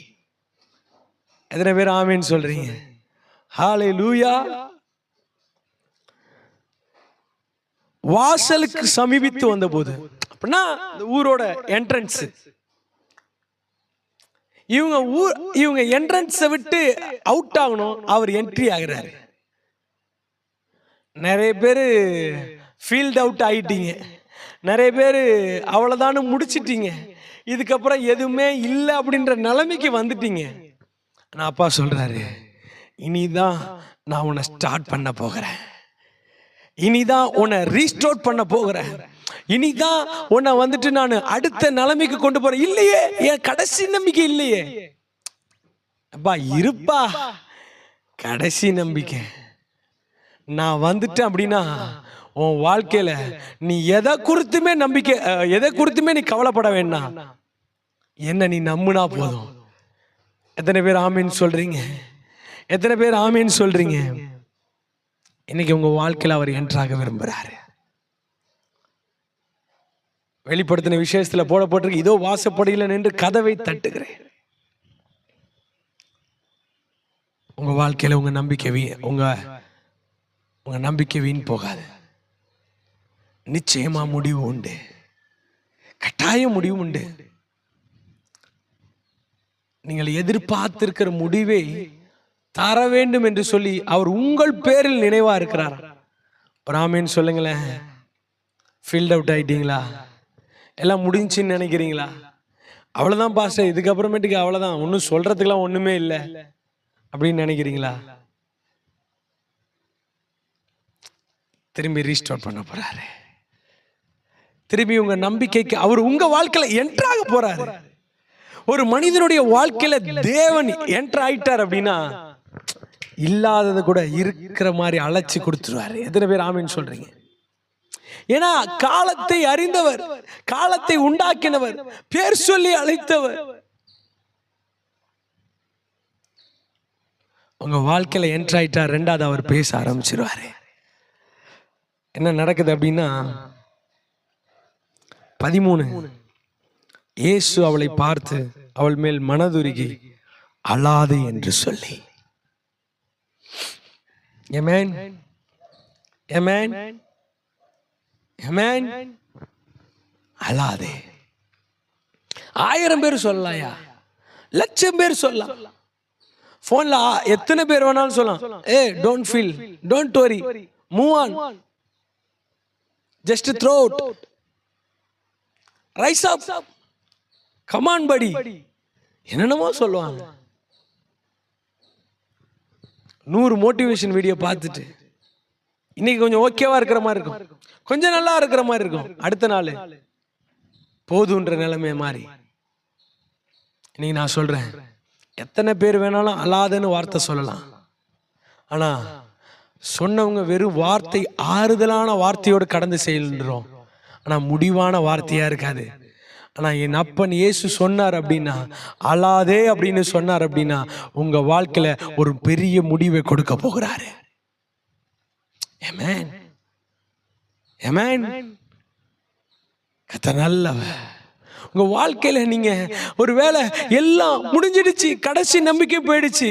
எத்தனை பேர் ஆமேன்னு சொல்றீங்க? ஹல்லேலூயா. வாசலுக்கு சமீபித்து வந்த போது அப்படின்னா இந்த ஊரோட என்ட்ரன்ஸ், இவங்க என்ட்ரன்ஸை விட்டு அவுட் ஆகணும், அவர் என்ட்ரி ஆகிறாரு. நிறைய பேர் ஃபீல்ட் அவுட் ஆயிட்டீங்க, நிறைய பேர் அவ்வளோதானு முடிச்சிட்டீங்க, இதுக்கப்புறம் எதுவுமே இல்லை அப்படின்ற நிலைமைக்கு வந்துட்டீங்க. நான் அப்பா சொல்றாரு, இனிதான் நான் உன்னை ஸ்டார்ட் பண்ண போகிறேன், இனிதான் உன்னை ரீஸ்டோர் பண்ண போகிறேன், இனிதான் உன்னை வந்துட்டு நான் அடுத்த நிலைமைக்கு கொண்டு போறேன். இல்லையே, என் கடைசி நம்பிக்கை இல்லையே. அப்பா இருப்பா, கடைசி நம்பிக்கை நான் வந்துட்டேன் அப்படின்னா உன் வாழ்க்கையில நீ எதை குறித்துமே நம்பிக்கை, எதை குறித்துமே நீ கவலைப்பட வேண்டாம், என்ன நீ நம்புனா போதும். எத்தனை பேர் ஆமீன் சொல்றீங்க? எத்தனை பேர் ஆமீன் சொல்றீங்க? இன்னைக்கு உங்க வாழ்க்கையில அவர் என்ட்ராக விரும்புறாரு. வெளிப்படுத்தின விசேஷத்துல போடப்பட்டிருக்கு, இதோ வாசப்படியில் நின்று கதவை தட்டுகிறேன். உங்க வாழ்க்கையில உங்க நம்பிக்கை வீண் போகாது. நிச்சயமா முடிவு உண்டு, கட்டாயம் முடிவு உண்டு. நீங்கள் எதிர்பார்த்திருக்கிற முடிவை தர வேண்டும் என்று சொல்லி அவர் உங்கள் பேரில் நினைவா இருக்கிறார். ஒரு ஆமீன் சொல்லுங்களேன். ஃபீல்ட் அவுட் ஆயிட்டீங்களா? எல்லாம் முடிஞ்சுன்னு நினைக்கிறீங்களா? அவ்வளவுதான் பாஸ்டர், இதுக்கப்புறமேட்டுக்கு அவ்வளவுதான், ஒன்றும் சொல்றதுக்கெல்லாம் ஒண்ணுமே இல்லை அப்படின்னு நினைக்கிறீங்களா? திரும்பி ரீஸ்டோர் பண்ண போறாரு. திரும்பி உங்க நம்பிக்கைக்கு அவர் உங்க வாழ்க்கையில என்ட்ராக போறாரு. ஒரு மனிதனுடைய வாழ்க்கையில தேவன் என்ட்ரு ஆயிட்டார் அப்படின்னா இல்லாதது கூட இருக்கிற மாதிரி அழைச்சி கொடுத்துருவாரு. எத்தனை பேர் ஆமீன் சொல்றீங்க? ஏன்னா காலத்தை அறிந்தவர், காலத்தை உண்டாக்கினவர், பேர் சொல்லி அழைத்தவர். உங்க வாழ்க்கையில என்ட்ரு ஆயிட்டார். ரெண்டாவது அவர் பேச ஆரம்பிச்சிருவாரு. என்ன நடக்குது அப்படின்னா 13, இயேசு அவளை பார்த்து அவள் மேல் மனதுருகி அழாதே என்று சொல்லி. ஆமென், ஆமென், ஆமென். அழாதே. 1000 பேர் சொல்லலாம்யா, 1,00,000 பேர் சொல்லலாம், போன்ல எத்தனை பேர் வேணாலும் சொல்லலாம். Don't feel, don't worry, move on, just throw out, rice up, come on படி, என்னென்னமோ சொல்லுவாங்க. 100 மோட்டிவேஷன் வீடியோ பார்த்துட்டு இன்னைக்கு கொஞ்சம் ஓகேவா இருக்கிற மாதிரி இருக்கும், கொஞ்சம் நல்லா இருக்கிற மாதிரி இருக்கும், அடுத்த நாள் போதுன்ற நிலைமை மாறி. இன்னைக்கு நான் சொல்றேன், எத்தனை பேர் வேணாலும் அழாதன்னு வார்த்தை சொல்லலாம், ஆனா சொன்னவங்க வெறும் வார்த்தை, ஆறுதலான வார்த்தையோடு கடந்து செல்றோம். ஆனா முடிவான வார்த்தையா இருக்காது. ஆனா என் அப்பன் இயேசு சொன்னார் அப்படின்னா, அழாதே அப்படின்னு சொன்னார் அப்படின்னா, உங்க வாழ்க்கையில ஒரு பெரிய முடிவை கொடுக்க போகிறாரு. ஆமென், ஆமென். கர்த்தர் நல்லவர். உங்க வாழ்க்கையில நீங்க ஒருவேளை எல்லாம் முடிஞ்சிடுச்சு, கடைசி நம்பிக்கை போயிடுச்சு,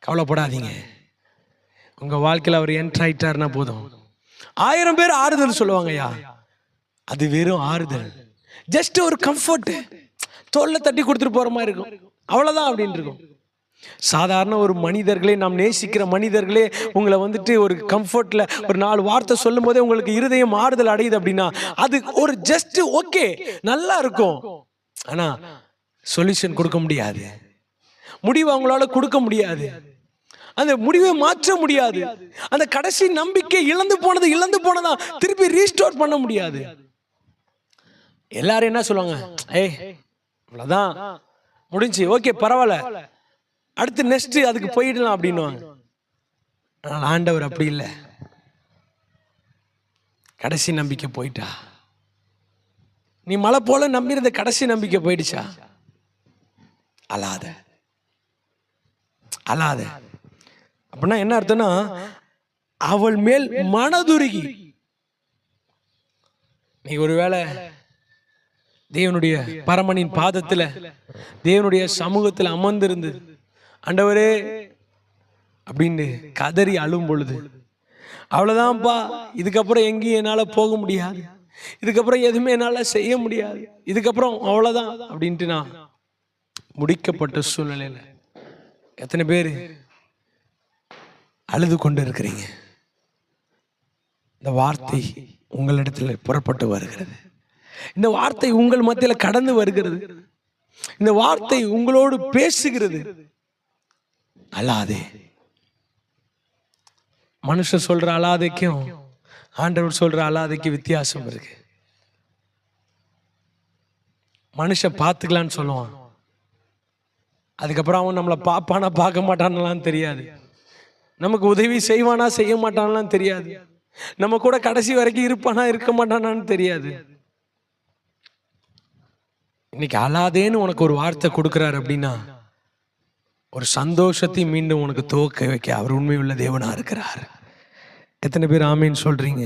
கவலைப்படாதீங்க. உங்க வாழ்க்கையில அவர் என்டர் ஆயிட்டாருன்னா போதும். 1000 பேர் ஆறுதல் சொல்லுவாங்கய்யா, அது வெறும் ஆறுதல். ஜஸ்ட் ஒரு கம்ஃபர்ட், தோல்ல தட்டி கொடுத்துட்டு போற மாதிரி இருக்கும், அவ்வளவுதான் அப்படின்னு இருக்கும். சாதாரண ஒரு மனிதர்களே, நாம் நேசிக்கிற மனிதர்களே உங்களை வந்துட்டு ஒரு கம்ஃபர்ட்ல ஒரு 4 வார்த்தை சொல்லும் போதே உங்களுக்கு இருதயம் ஆறுதல் அடையுது அப்படின்னா, அது ஒரு ஜஸ்ட் ஓகே, நல்லா இருக்கும். ஆனா சொல்யூஷன் கொடுக்க முடியாது, முடிவு அவங்களால கொடுக்க முடியாது, அந்த முடிவை மாற்ற முடியாது. அந்த கடைசி நம்பிக்கை இழந்து போனதா திருப்பி ரீஸ்டோர் பண்ண முடியாது. எல்லாரும் என்ன சொல்லுவாங்க, ஏய் அவ்வளவுதான் முடிஞ்சு, ஓகே பரவாயில்ல, அடுத்து நெக்ஸ்ட் அதுக்கு போயிடலாம் அப்படின்னுவாங்க. ஆனால் ஆண்டவர் அப்படி இல்லை. கடைசி நம்பிக்கை போயிட்டா, நீ மலை போல நம்பியிருந்த கடைசி நம்பிக்கை போயிடுச்சா, அழாத அழாத. அப்படின்னா என்ன அர்த்தம்னா, அவள் மேல் மனதுருகி நீ ஒருவேளை தேவனுடைய பரமனின் பாதத்துல, தேவனுடைய சமூகத்தில் அமர்ந்திருந்து ஆண்டவரே அப்படின்னு கதறி அழும் பொழுது, அவ்வளவுதான்ப்பா, இதுக்கப்புறம் எங்கேயும் என்னால போக முடியாது, இதுக்கப்புறம் எதுவுமே என்னால செய்ய முடியாது, இதுக்கப்புறம் அவ்வளவுதான் அப்படின்ட்டு நான் முடிக்கப்பட்ட சூழ்நிலையில எத்தனை பேர் அழுது கொண்டு இருக்கிறீங்க? இந்த வார்த்தை உங்களிடத்தில் புறப்பட்டு வருகிறது, இந்த வார்த்தை உங்கள் மத்தியில் கடந்து வருகிறது, இந்த வார்த்தை உங்களோடு பேசுகிறது. அழாதே. மனுஷன் சொல்ற அழாதைக்கும் ஆண்டவர் சொல்ற அழாதைக்கு வித்தியாசம் இருக்கு. மனுஷன் பார்த்துக்கலான்னு சொல்லுவான், அதுக்கப்புறம் அவன் நம்மளை பார்ப்பானா பார்க்க மாட்டான்லாம் தெரியாது, நமக்கு உதவி செய்வானா செய்ய மாட்டான்லாம் தெரியாது, நம்ம கூட கடைசி வரைக்கும் இருப்பானா இருக்க மாட்டானான்னு தெரியாது. இன்னைக்கு அழாதேன்னு உனக்கு ஒரு வார்த்தை கொடுக்கிறார் அப்படின்னா, ஒரு சந்தோஷத்தை மீண்டும் உனக்கு துவக்க வைக்க அவர் உண்மையுள்ள தேவனா இருக்கிறார். எத்தனை பேர் ஆமீன் சொல்றீங்க?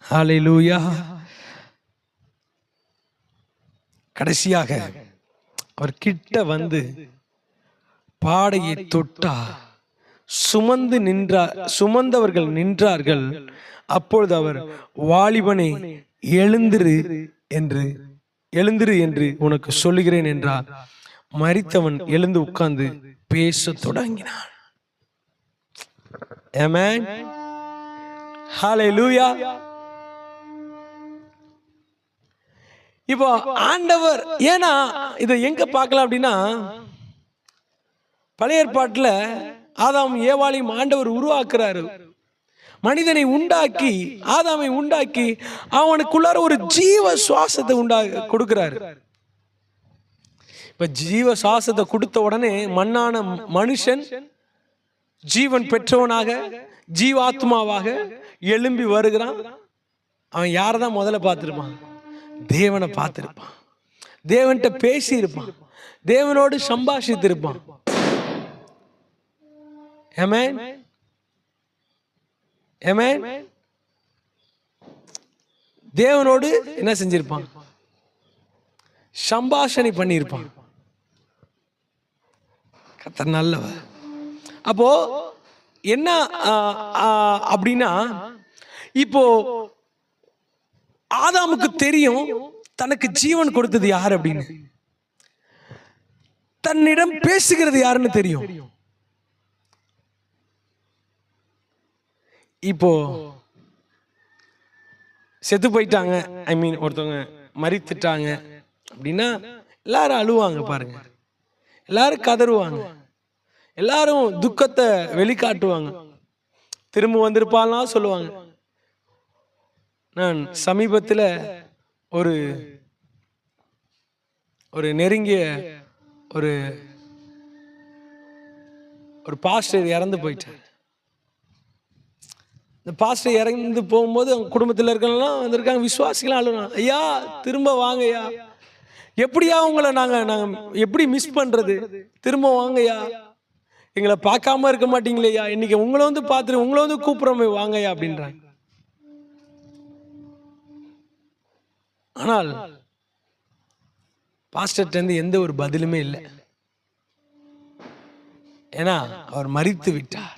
ஹல்லேலூயா. கடைசியாக அவர் கிட்ட வந்து பாடையை தொட்டா, சுமந்தவர்கள் நின்றார்கள். அப்பொழுது அவர், வாலிபனை எழுந்திரு என்று உனக்கு சொல்லுகிறேன் என்றார். மரித்தவன் எழுந்து உட்கார்ந்து பேச தொடங்கினான். ஆமென், ஹல்லேலூயா. இப்போ ஆண்டவர், ஏன்னா இதை எங்க பார்க்கலாம் அப்படின்னா, பழைய ஏற்பாட்டில் ஆதாம் ஏவாளையும் ஆண்டவர் உருவாக்குறாரு. மனிதனை உண்டாக்கி, ஆதாமை உண்டாக்கி அவனுக்குள்ளார ஒரு ஜீவ சுவாசத்தை கொடுக்கிறாரு. இப்ப ஜீவ சுவாசத்தை கொடுத்த உடனே மண்ணான மனுஷன் ஜீவன் பெற்றவனாக, ஜீவாத்மாவாக எழும்பி வருகிறான். அவன் யாரதான் முதல்ல பார்த்திருப்பான்? தேவனை பார்த்திருப்பான், தேவன்கிட்ட பேசி இருப்பான், தேவனோடு சம்பாஷித்திருப்பான். ஆமென், ஆமென். தேவனோடு என்ன செஞ்சிருப்பான்? சம்பாஷணை பண்ணியிருப்பான். கர்த்தர் நல்லவர். அப்போ என்ன அப்படின்னா, இப்போ ஆதாமுக்கு தெரியும் தனக்கு ஜீவன் கொடுத்தது யார் அப்படின்னு, தன்னிடம் பேசுகிறது யாருன்னு தெரியும். இப்போ செத்து போயிட்டாங்க, ஐ மீன் ஒருத்தவங்க மரித்துட்டாங்க அப்படின்னா எல்லாரும் அழுவாங்க பாருங்க, எல்லாரும் கதறுவாங்க, எல்லாரும் துக்கத்தை வெளிக்காட்டுவாங்க, திரும்ப வந்திருப்பாலாம் சொல்லுவாங்க. நான் சமீபத்தில் ஒரு நெருங்கிய ஒரு பாஸ்டர் இறந்து போயிட்டார். இந்த பாஸ்டர் இறந்து போகும்போது அவங்க குடும்பத்தில் இருக்கலாம் வந்திருக்காங்க, விசுவாசிகளாம் அழுறாங்க, ஐயா திரும்ப வாங்க ஐயா, எப்படியா உங்களை நாங்கள் எப்படி மிஸ் பண்ணுறது, திரும்ப வாங்கய்யா, எங்களை பார்க்காம இருக்க மாட்டீங்களேயா, இன்னைக்கு உங்களை வந்து பார்த்துட்டு உங்களை வந்து கூப்பிட்றோமே வாங்கய்யா அப்படின்றாங்க. ஆனால் பாஸ்டர்கிட்ட எந்த ஒரு பதிலுமே இல்லை. ஏன்னா அவர் மரித்து விட்டார்.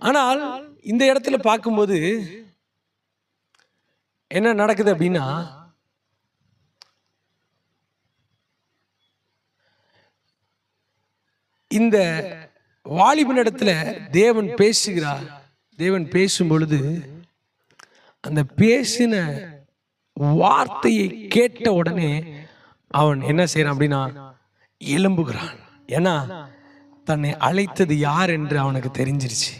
ஆனால் இந்த இடத்துல பார்க்கும்போது என்ன நடக்குது அப்படின்னா, இந்த வாலிபனிடத்துல தேவன் பேசுகிறார். தேவன் பேசும் பொழுது அந்த பேசின வார்த்தையை கேட்ட உடனே அவன் என்ன செய்யறான் அப்படின்னா எழும்புகிறான். ஏன்னா தன்னை அழைத்தது யார் என்று அவனுக்கு தெரிஞ்சிருச்சு.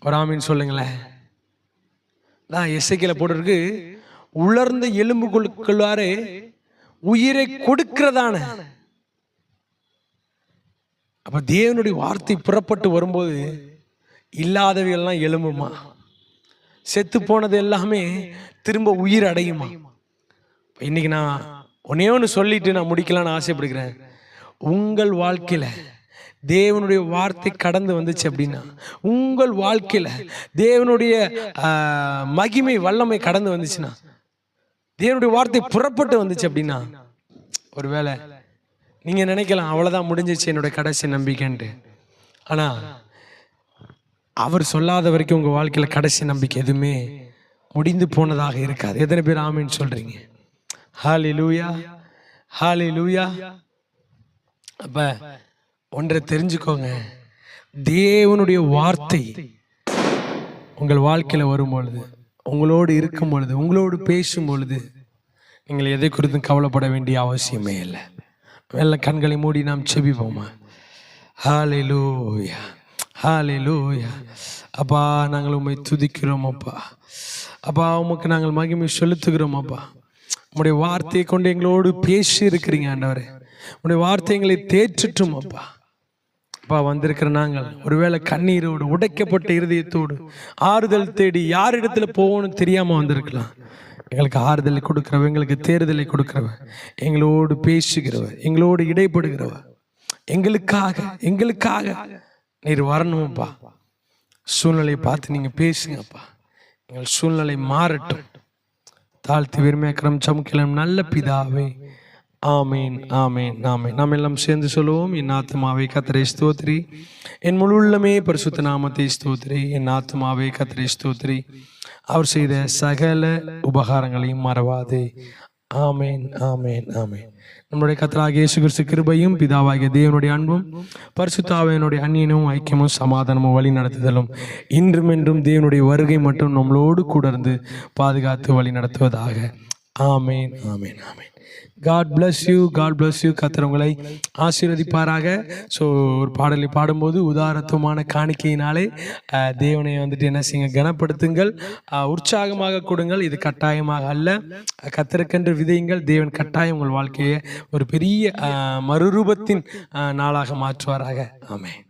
ஒரு ஆமீன் சொல்லுங்களேன். நான் எசேக்கியேல போட்டிருக்கு, உலர்ந்த எலும்புகளுக்குள்ளாரே உயிரை கொடுக்கிறதான. அப்ப தேவனுடைய வார்த்தை புறப்பட்டு வரும்போது இல்லாதவையெல்லாம் எழும்புமா, செத்து போனது எல்லாமே திரும்ப உயிர் அடையுமா. இன்னைக்கு நான் ஒன்னே ஒன்று சொல்லிட்டு நான் முடிக்கலான்னு ஆசைப்படுகிறேன். உங்கள் வாழ்க்கையில தேவனுடைய வார்த்தை கடந்து வந்துச்சு அப்படின்னா, உங்கள் வாழ்க்கையில தேவனுடைய மகிமை வல்லமை கடந்து வந்துச்சுன்னா, தேவனுடைய வார்த்தை புறப்பட்டு வந்துச்சு அப்படின்னா, ஒருவேளை நீங்க நினைக்கலாம் அவ்வளவுதான் முடிஞ்சிச்சு என்னுடைய கடைசி நம்பிக்கைன்ட்டு. ஆனா அவர் சொல்லாத வரைக்கும் உங்க வாழ்க்கையில கடைசி நம்பிக்கை எதுவுமே முடிந்து போனதாக இருக்காது. எத்தனை பேர் ஆமீன் சொல்றீங்க? ஹல்லேலூயா, ஹல்லேலூயா. அப்ப ஒன்றை தெரிஞ்சுக்கோங்க, தேவனுடைய வார்த்தை உங்கள் வாழ்க்கையில வரும் பொழுது, உங்களோடு இருக்கும் பொழுது, உங்களோடு பேசும் பொழுது, நீங்கள் எதை குறித்தும் கவலைப்பட வேண்டிய அவசியமே இல்லை. வெள்ள கண்களை மூடி நாம் செபிப்போமா? ஹல்லேலூயா, ஹல்லேலூயா. அப்பா நாங்கள் உம்மை துதிக்கிறோம் அப்பா. அப்பா உமக்கு நாங்கள் மகிமை செலுத்துகிறோம் அப்பா. உம்முடைய வார்த்தையை கொண்டு எங்களோடு பேசி இருக்கிறீங்க ஆண்டவரே. உம்முடைய வார்த்தை எங்களை தேற்றட்டும் அப்பா. அப்பா வந்திருக்கிற நாங்கள் ஒருவேளை கண்ணீரோடு உடைக்கப்பட்ட இருதயத்தோடு ஆறுதல் தேடி யாரிடத்துல போகணும்னு தெரியாம வந்திருக்கலாம். எங்களுக்கு ஆறுதலை கொடுக்கிறவ, எங்களுக்கு தேறுதலை கொடுக்கிறவ, எங்களோடு பேசுகிறவர், எங்களோடு இடைப்படுகிறவர், எங்களுக்காக நீர் வரணும்ப்பா. சூழ்நிலையை பார்த்து நீங்க பேசுங்கப்பா. எங்கள் சூழ்நிலை மாறட்டும். தாழ்த்தி விரும்பிக்கிறோம் சமுக்கிலம் நல்ல பிதாவே. ஆமீன், ஆமீன், ஆமீன். நாம் எல்லாம் சேர்ந்து சொல்லுவோம். என் ஆத்மாவே கர்த்தரை ஸ்தோத்திரி, என் முழு உள்ளமே பரிசுத்த நாமத்தை ஸ்தோத்திரி. என் ஆத்மாவே கர்த்தரை ஸ்தோத்திரி, அவர் செய்த சகல உபகாரங்களையும் மறவாதே. ஆமேன், ஆமேன், ஆமேன். நம்முடைய கர்த்தராகிய இயேசு கிறிஸ்து கிருபையும் பிதாவாகிய தேவனுடைய அன்பும் பரிசுத்த ஆவியானவருடைய அந்நியனும் ஐக்கியமும் சமாதானமும் வழி நடத்துதலும் இன்றும் என்றும் தேவனுடைய வருகை மட்டும் நம்மளோடு கூட இருந்து பாதுகாத்து வழி நடத்துவதாக. ஆமேன், ஆமேன், ஆமேன். God bless you, God bless you. கர்த்தர் உங்களை ஆசீர்வதிப்பாராக. ஸோ ஒரு பாடலை பாடும்போது உதாரத்துவமான காணிக்கையினாலே தேவனை வந்துட்டு என்ன செய்யுங்க, கனப்படுத்துங்கள், உற்சாகமாக கொடுங்கள். இது கட்டாயமாக அல்ல, கர்த்தருக்கென்று விதையுங்கள். தேவன் கட்டாயம் உங்கள் வாழ்க்கையை ஒரு பெரிய மறுரூபத்தின் நாளாக மாற்றுவாராக. ஆமென்.